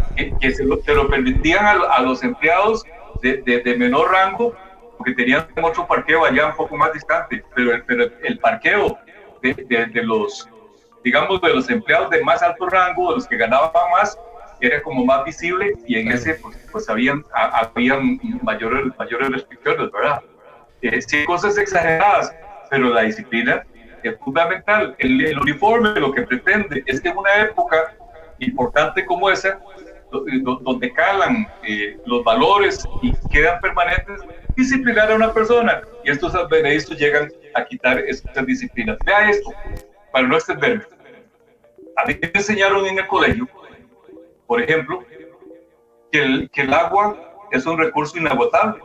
se lo permitían a los empleados de menor rango, porque tenían otro parqueo allá un poco más distante, pero el parqueo de los, digamos, de los empleados de más alto rango, de los que ganaban más, era como más visible, y en ese pues habían mayores restricciones, ¿verdad? Sí, cosas exageradas, pero la disciplina es fundamental. El uniforme lo que pretende es que en una época importante como esa, donde calan los valores y quedan permanentes, disciplinar a una persona, y estos advenedizos llegan a quitar esas disciplinas. Vea esto, para no extenderme. A mí me enseñaron en el colegio, por ejemplo, que el agua es un recurso inagotable.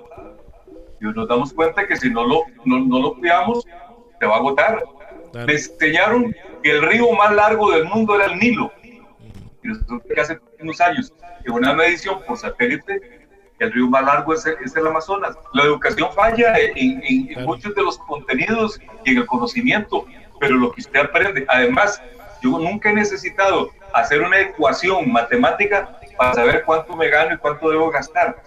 Y nos damos cuenta que si no lo cuidamos, se va a agotar. Claro. Me enseñaron que el río más largo del mundo era el Nilo. Y resulta que hace unos años, en una medición por satélite, el río más largo es el Amazonas. La educación falla en claro, muchos de los contenidos y en el conocimiento, pero lo que usted aprende, además, yo nunca he necesitado hacer una ecuación matemática para saber cuánto me gano y cuánto debo gastar.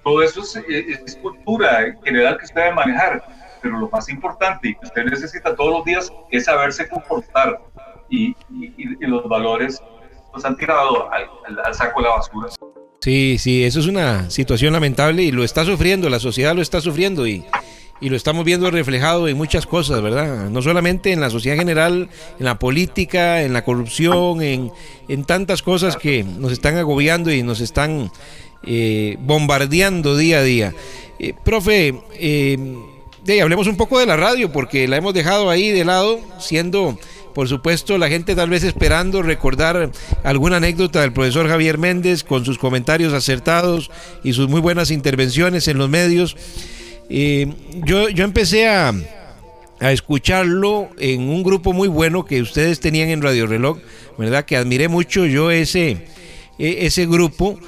Todo eso es cultura general que usted debe manejar, pero lo más importante y que usted necesita todos los días es saberse comportar, y los valores los han tirado al saco de la basura. Sí, eso es una situación lamentable y lo está sufriendo, la sociedad lo está sufriendo y lo estamos viendo reflejado en muchas cosas, ¿verdad? No solamente en la sociedad general, en la política, en la corrupción, en tantas cosas que nos están agobiando y nos están bombardeando día a día. Profe, hablemos un poco de la radio, porque la hemos dejado ahí de lado, siendo, por supuesto, la gente tal vez esperando recordar alguna anécdota del profesor Javier Méndez con sus comentarios acertados y sus muy buenas intervenciones en los medios. Yo empecé a escucharlo en un grupo muy bueno que ustedes tenían en Radio Reloj, ¿verdad? Que admiré mucho yo ese grupo,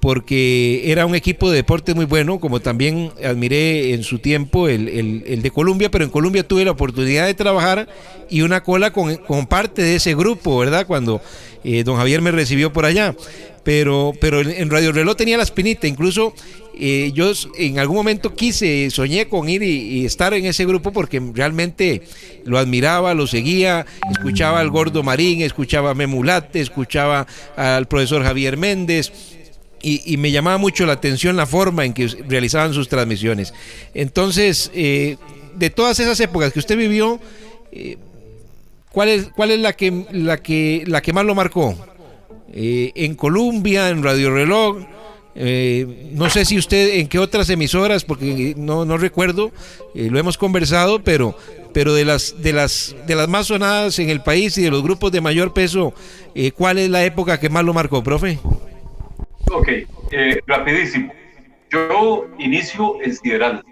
porque era un equipo de deporte muy bueno, como también admiré en su tiempo el de Colombia, pero en Colombia tuve la oportunidad de trabajar y una cola con parte de ese grupo, ¿verdad? Cuando don Javier me recibió por allá. Pero en Radio Reloj tenía la espinita, incluso yo en algún momento soñé con ir y estar en ese grupo porque realmente lo admiraba, lo seguía, escuchaba al Gordo Marín, escuchaba a Memulate, escuchaba al profesor Javier Méndez, y me llamaba mucho la atención la forma en que realizaban sus transmisiones. Entonces, de todas esas épocas que usted vivió, ¿cuál es la que más lo marcó? En Colombia, en Radio Reloj, no sé si usted en qué otras emisoras, porque no recuerdo, lo hemos conversado, pero de las más sonadas en el país y de los grupos de mayor peso, ¿cuál es la época que más lo marcó, profe? Ok, rapidísimo. Yo inicio en Sideral,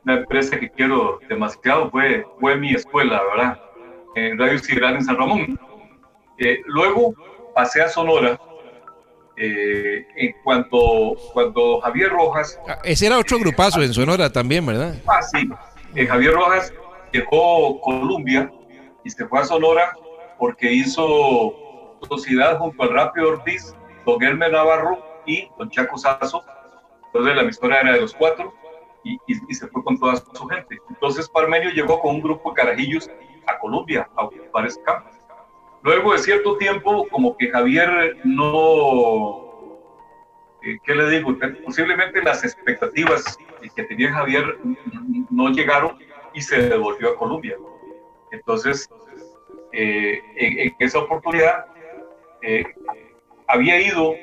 una empresa que quiero demasiado, fue mi escuela, ¿verdad? En Radio Sideral en San Ramón. Luego pasé a Sonora, cuando Javier Rojas... Ese era otro grupazo en Sonora también, ¿verdad? Sí. Javier Rojas dejó Colombia y se fue a Sonora porque hizo sociedad junto al Rápido Ortiz, don Hermes Navarro y don Chaco Sazo. Entonces la emisora era de los cuatro y se fue con toda su gente. Entonces Parmenio llegó con un grupo de carajillos a Colombia a ocupar ese campo. Luego de cierto tiempo, como que Javier no, ¿qué le digo? Posiblemente las expectativas que tenía Javier no llegaron y se devolvió a Colombia. Entonces, en esa oportunidad, había ido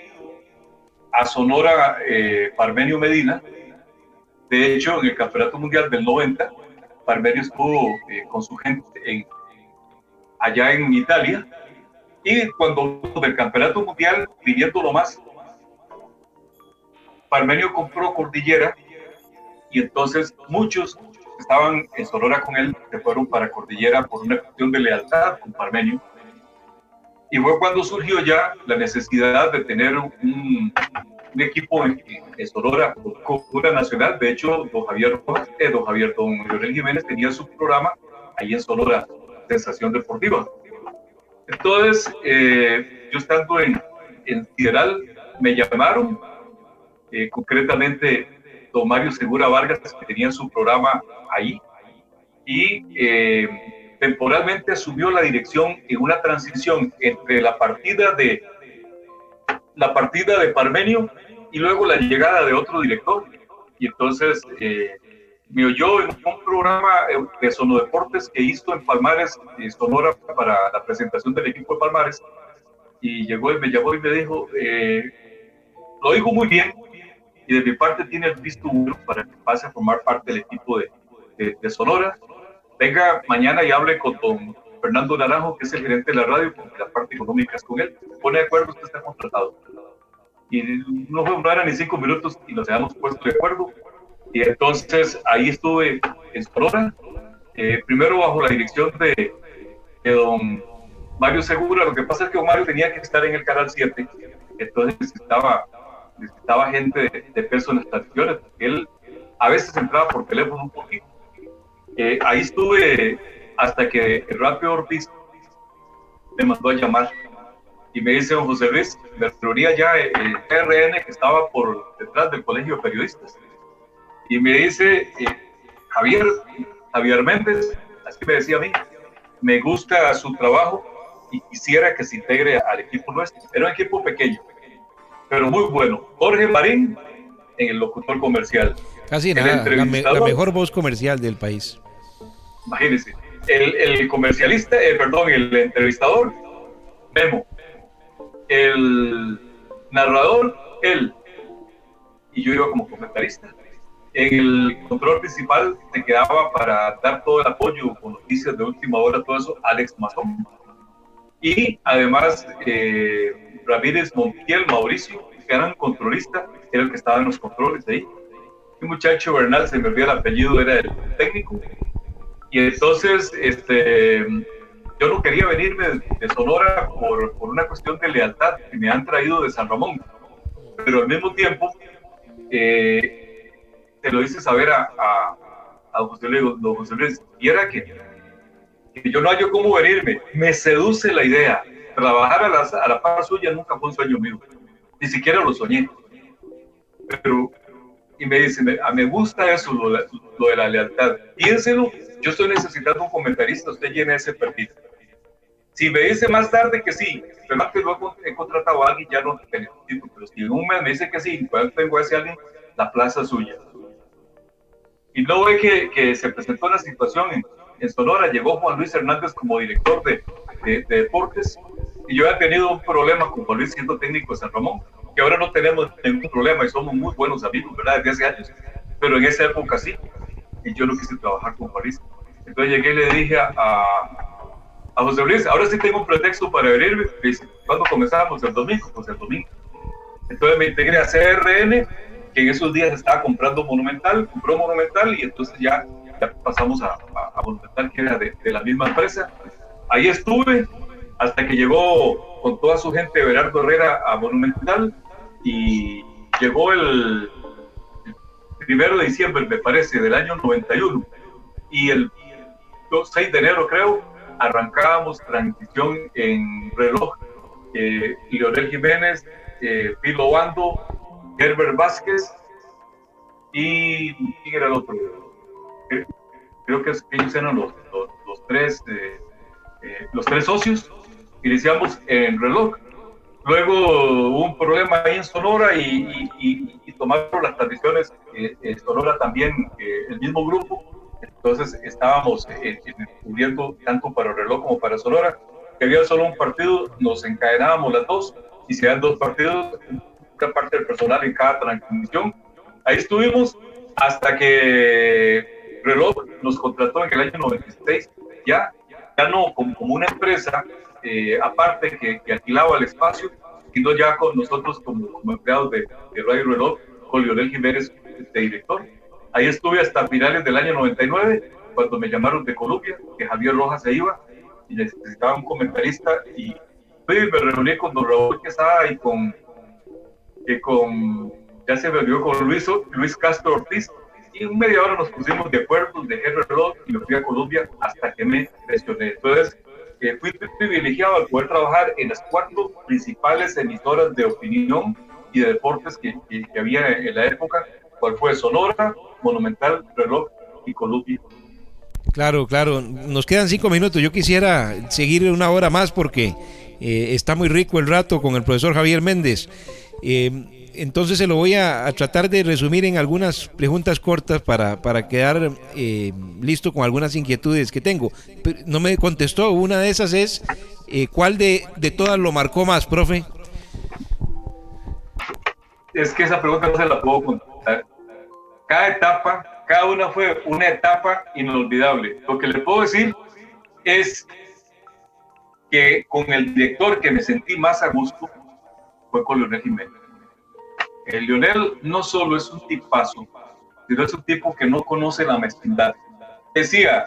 a Sonora Parmenio Medina. De hecho, en el Campeonato Mundial del 90, Parmenio estuvo con su gente allá en Italia, y cuando del Campeonato Mundial, viniéndolo más, Parmenio compró Cordillera, y entonces muchos que estaban en Sonora con él se fueron para Cordillera por una cuestión de lealtad con Parmenio. Y fue cuando surgió ya la necesidad de tener un equipo en Sonora, cobertura nacional. De hecho, don Leonel Jiménez tenía su programa ahí en Sonora, Sensación Deportiva. Entonces, yo estando en Sideral, me llamaron, concretamente don Mario Segura Vargas, que tenía su programa ahí, y temporalmente asumió la dirección en una transición entre la partida de Parmenio y luego la llegada de otro director. Y entonces me oyó en un programa de Sonodeportes que hizo en Palmares, Sonora, para la presentación del equipo de Palmares, y llegó y me llamó y me dijo, lo dijo muy bien, y de mi parte tiene el visto bueno para que pase a formar parte del equipo de Sonora. Venga mañana y hable con don Fernando Naranjo, que es el gerente de la radio, porque la parte económica es con él. Se pone de acuerdo, usted está contratado. Y no eran ni 5 minutos y nos habíamos puesto de acuerdo. Y entonces ahí estuve en Sonora, primero bajo la dirección de don Mario Segura. Lo que pasa es que don Mario tenía que estar en el Canal 7, entonces necesitaba gente de peso en las transmisiones. Él a veces entraba por teléfono un poquito. Ahí estuve hasta que el Rápido Ortiz me mandó a llamar y me dice: don José Luis, me refería ya el RN que estaba por detrás del Colegio de Periodistas, y me dice Javier Méndez, así me decía a mí, me gusta su trabajo y quisiera que se integre al equipo nuestro. Era un equipo pequeño, pero muy bueno. Jorge Marín en el locutor comercial. Casi nada, la mejor voz comercial del país. Imagínense, el comercialista, el entrevistador, Memo. El narrador, él. Y yo iba como comentarista. En el control principal se quedaba para dar todo el apoyo con noticias de última hora, todo eso, Alex Mazón. Y además, Ramírez Montiel, Mauricio, que era un controlista, era el que estaba en los controles de ahí. Un muchacho Bernal, se me olvidó el apellido, era el técnico. Y entonces, yo no quería venirme de Sonora por una cuestión de lealtad que me han traído de San Ramón. Pero al mismo tiempo, te lo hice saber a José Luis, y era que yo no hallo cómo venirme. Me seduce la idea. Trabajar a la par suya nunca fue un sueño mío. Ni siquiera lo soñé. Y me dice, me gusta eso, lo de la lealtad. Piénselo, yo estoy necesitando un comentarista, usted llena ese perfil. Si me dice más tarde que sí, además que luego he contratado a alguien, ya no te necesito, pero si en un mes me dice que sí, cuando tengo a ese alguien, la plaza es suya. Y luego ve que se presentó una situación en Sonora, llegó Juan Luis Hernández como director de deportes, y yo he tenido un problema con Juan Luis siendo técnico de San Ramón, que ahora no tenemos ningún problema y somos muy buenos amigos, ¿verdad? Desde hace años, pero en esa época sí, y yo no quise trabajar con Juan Luis. Entonces llegué y le dije a José Luis, ahora sí tengo un pretexto para venirme. Me dice, ¿cuándo comenzamos? El domingo. Pues el domingo. Entonces me integré a CRN, que en esos días estaba compró Monumental, y entonces ya pasamos a Monumental, que era de la misma empresa. Ahí estuve hasta que llegó con toda su gente Berardo Herrera a Monumental, y llegó el 1 de diciembre, me parece, del año 91, y el 6 de enero, creo, arrancábamos transmisión en reloj. Leonel Jiménez, Pilo Bando, Herbert Vázquez y ¿quién era el otro? Creo que ellos eran los tres socios. Iniciamos en reloj. Luego hubo un problema ahí en Sonora y tomaron las transmisiones en Sonora también, el mismo grupo. Entonces estábamos cubriendo tanto para reloj como para Sonora. Que había solo un partido, nos encadenábamos las dos, y si eran dos partidos, otra parte del personal en cada transmisión. Ahí estuvimos hasta que Reloj nos contrató en el año 96, ya no como una empresa aparte que alquilaba el espacio, sino ya con nosotros como empleados de Radio Reloj, con Leonel Jiménez de director. Ahí estuve hasta finales del año 99, cuando me llamaron de Colombia, que Javier Rojas se iba y necesitaba un comentarista, y me reuní con don Raúl Quesada y ya se me olvidó, con Luis Castro Ortiz, y en media hora nos pusimos de acuerdo, dejé el reloj y me fui a Colombia hasta que me lesioné. Entonces, fui privilegiado al poder trabajar en las 4 principales emisoras de opinión y de deportes que había en la época, cual fue Sonora, Monumental, Reloj y Colombia. Claro, nos quedan 5 minutos. Yo quisiera seguir una hora más porque está muy rico el rato con el profesor Javier Méndez. Entonces se lo voy a tratar de resumir en algunas preguntas cortas para quedar listo con algunas inquietudes que tengo. Pero no me contestó. Una de esas es, ¿cuál de todas lo marcó más, profe? Es que esa pregunta no se la puedo contestar. Cada una fue una etapa inolvidable. Lo que le puedo decir es que con el director que me sentí más a gusto fue con Leonel Jiménez. El Leonel no solo es un tipazo, sino es un tipo que no conoce la mezquindad. Decía,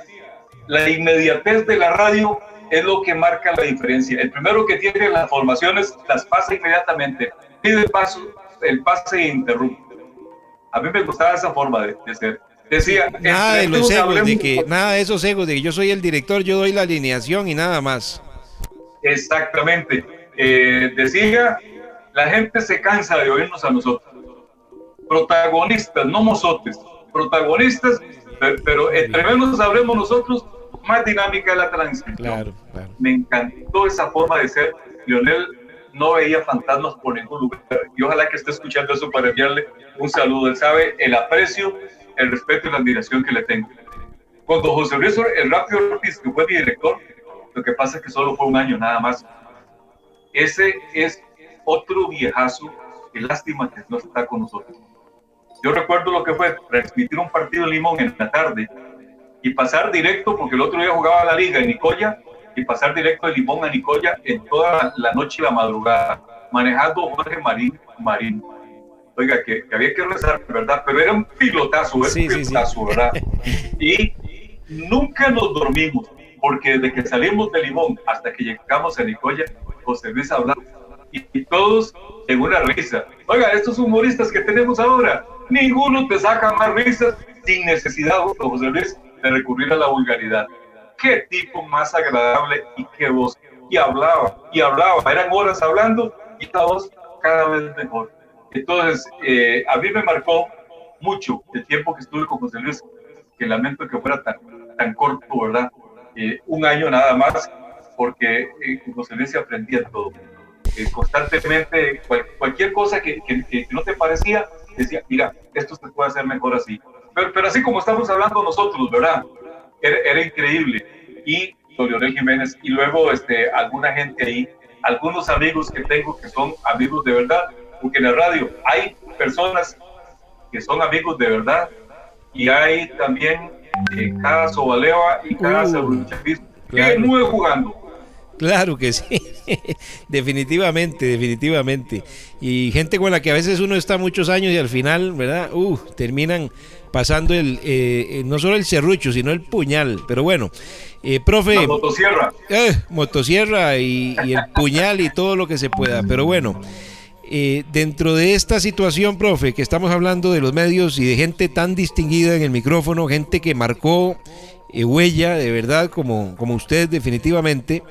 la inmediatez de la radio es lo que marca la diferencia. El primero que tiene las formaciones las pasa inmediatamente, pide el pase e interrumpe. A mí me gustaba esa forma de ser. Decía, nada de los egos, nada de esos egos, de que yo soy el director, yo doy la alineación y nada más. Exactamente. Decía, la gente se cansa de oírnos a nosotros. Protagonistas, no mozotes. Protagonistas, pero entre menos hablemos nosotros, más dinámica es la transición. Claro. Me encantó esa forma de ser. Leonel no veía fantasmas por ningún lugar. Y ojalá que esté escuchando eso para enviarle un saludo. Él sabe el aprecio, el respeto y la admiración que le tengo. Cuando José Luis El Rápido Ortiz, que fue mi director, lo que pasa es que solo fue un año nada más. Ese es otro viejazo, que lástima que no está con nosotros. Yo recuerdo lo que fue transmitir un partido en Limón en la tarde y pasar directo, porque el otro día jugaba la liga en Nicoya, y pasar directo de Limón a Nicoya en toda la noche y la madrugada, manejando Jorge Marín. Oiga, que había que rezar, ¿verdad? Pero era un pilotazo, ¿verdad? Y nunca nos dormimos, porque desde que salimos de Limón hasta que llegamos a Nicoya, José Luis hablaba, y todos en una risa. Oiga, estos humoristas que tenemos ahora, ninguno te saca más risas sin necesidad, José Luis, de recurrir a la vulgaridad. Qué tipo más agradable y qué voz. Y hablaba. Eran horas hablando y la voz cada vez mejor. Entonces, a mí me marcó mucho el tiempo que estuve con José Luis, que lamento que fuera tan corto, ¿verdad? Un año nada más, porque con José Luis se aprendía todo. Constantemente, cualquier cosa que no te parecía, decía, mira, esto se puede hacer mejor así. Pero así como estamos hablando nosotros, ¿verdad? Era increíble. Y don Leonel Jiménez, y luego alguna gente ahí, algunos amigos que tengo que son amigos de verdad, porque en la radio hay personas que son amigos de verdad, y hay también cada sobaleva y cada cebolchavismo que no es jugando. Claro que sí, definitivamente. Y gente con la que a veces uno está muchos años y al final, ¿verdad? Terminan pasando no solo el serrucho, sino el puñal. Pero bueno, profe. La motosierra. Motosierra y el puñal y todo lo que se pueda. Pero bueno, dentro de esta situación, profe, que estamos hablando de los medios y de gente tan distinguida en el micrófono, gente que marcó huella de verdad como usted definitivamente.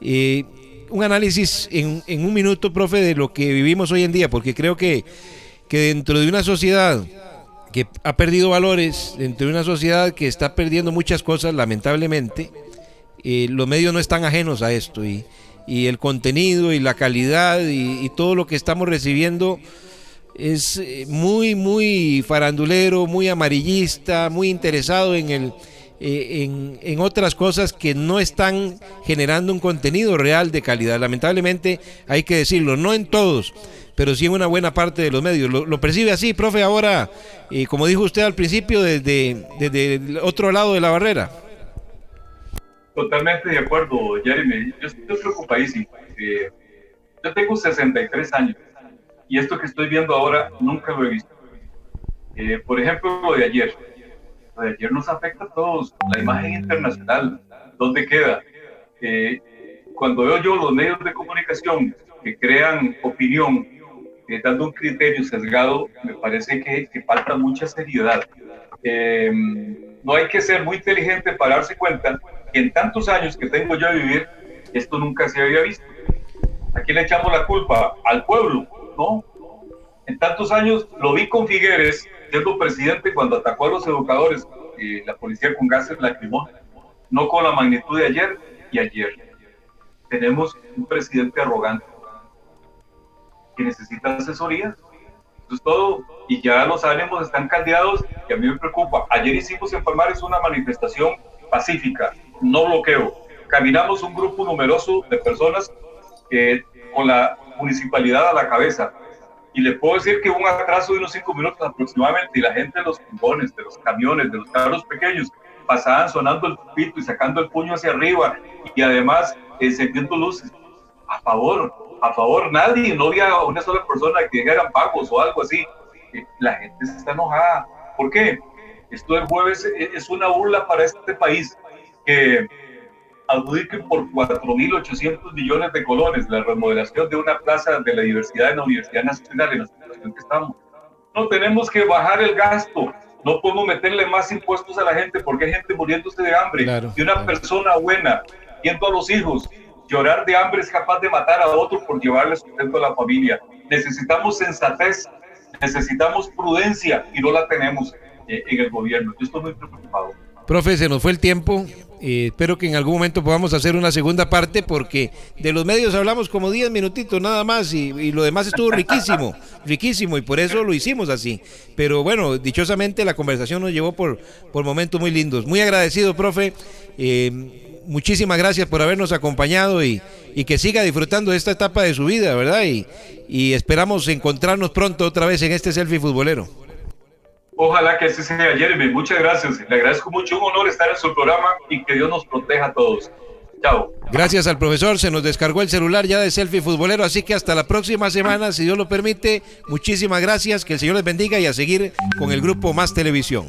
Un análisis en un minuto, profe, de lo que vivimos hoy en día, porque creo que dentro de una sociedad que ha perdido valores, dentro de una sociedad que está perdiendo muchas cosas, lamentablemente, los medios no están ajenos a esto, y el contenido y la calidad y todo lo que estamos recibiendo es muy farandulero, muy amarillista, muy interesado en otras cosas que no están generando un contenido real de calidad. Lamentablemente hay que decirlo, no en todos, pero sí en una buena parte de los medios. ¿Lo percibe así, profe, ahora, como dijo usted al principio, desde el otro lado de la barrera? Totalmente de acuerdo, Jeremy. Yo estoy preocupadísimo. Yo tengo 63 años y esto que estoy viendo ahora nunca lo he visto. Por ejemplo, lo de ayer. Lo de ayer nos afecta a todos. La imagen internacional, ¿dónde queda? Cuando veo yo los medios de comunicación que crean opinión, dando un criterio sesgado, me parece que falta mucha seriedad. No hay que ser muy inteligente para darse cuenta que en tantos años que tengo yo de vivir, esto nunca se había visto. ¿A quién le echamos la culpa? Al pueblo, ¿no? En tantos años lo vi con Figueres, siendo presidente, cuando atacó a los educadores, la policía con gases lacrimógenos, no con la magnitud de ayer y ayer. Tenemos un presidente arrogante que necesita asesoría. Eso es todo, y ya los ánimos están caldeados y a mí me preocupa. Ayer hicimos en Palmares una manifestación pacífica, no bloqueo. Caminamos un grupo numeroso de personas con la municipalidad a la cabeza. Y le puedo decir que un atraso de unos 5 minutos aproximadamente, y la gente de los furgones, de los camiones, de los carros pequeños, pasaban sonando el pito y sacando el puño hacia arriba, y además encendiendo luces. A favor, nadie, no había una sola persona que dijeran pagos o algo así. La gente está enojada. ¿Por qué? Esto del jueves es una burla para este país, que adjudiquen por 4.800 millones de colones la remodelación de una plaza de la diversidad en la Universidad Nacional, en la situación que estamos. No, tenemos que bajar el gasto, no podemos meterle más impuestos a la gente porque hay gente muriéndose de hambre. Claro, y una persona buena, viendo a los hijos llorar de hambre, es capaz de matar a otro por llevarle sustento a la familia. Necesitamos sensatez, necesitamos prudencia, y no la tenemos en el gobierno. Yo estoy muy preocupado. Profe, se nos fue el tiempo. Espero que en algún momento podamos hacer una segunda parte, porque de los medios hablamos como 10 minutitos nada más, y lo demás estuvo riquísimo, y por eso lo hicimos así. Pero bueno, dichosamente la conversación nos llevó por momentos muy lindos. Muy agradecido, profe. Muchísimas gracias por habernos acompañado, y que siga disfrutando de esta etapa de su vida, ¿verdad? Y esperamos encontrarnos pronto otra vez en este Selfie Futbolero. Ojalá que así sea, Jeremy. Muchas gracias. Le agradezco mucho, un honor estar en su programa, y que Dios nos proteja a todos. Chao. Gracias al profesor. Se nos descargó el celular ya de Selfie Futbolero, así que hasta la próxima semana, si Dios lo permite. Muchísimas gracias, que el Señor les bendiga, y a seguir con el grupo Más Televisión.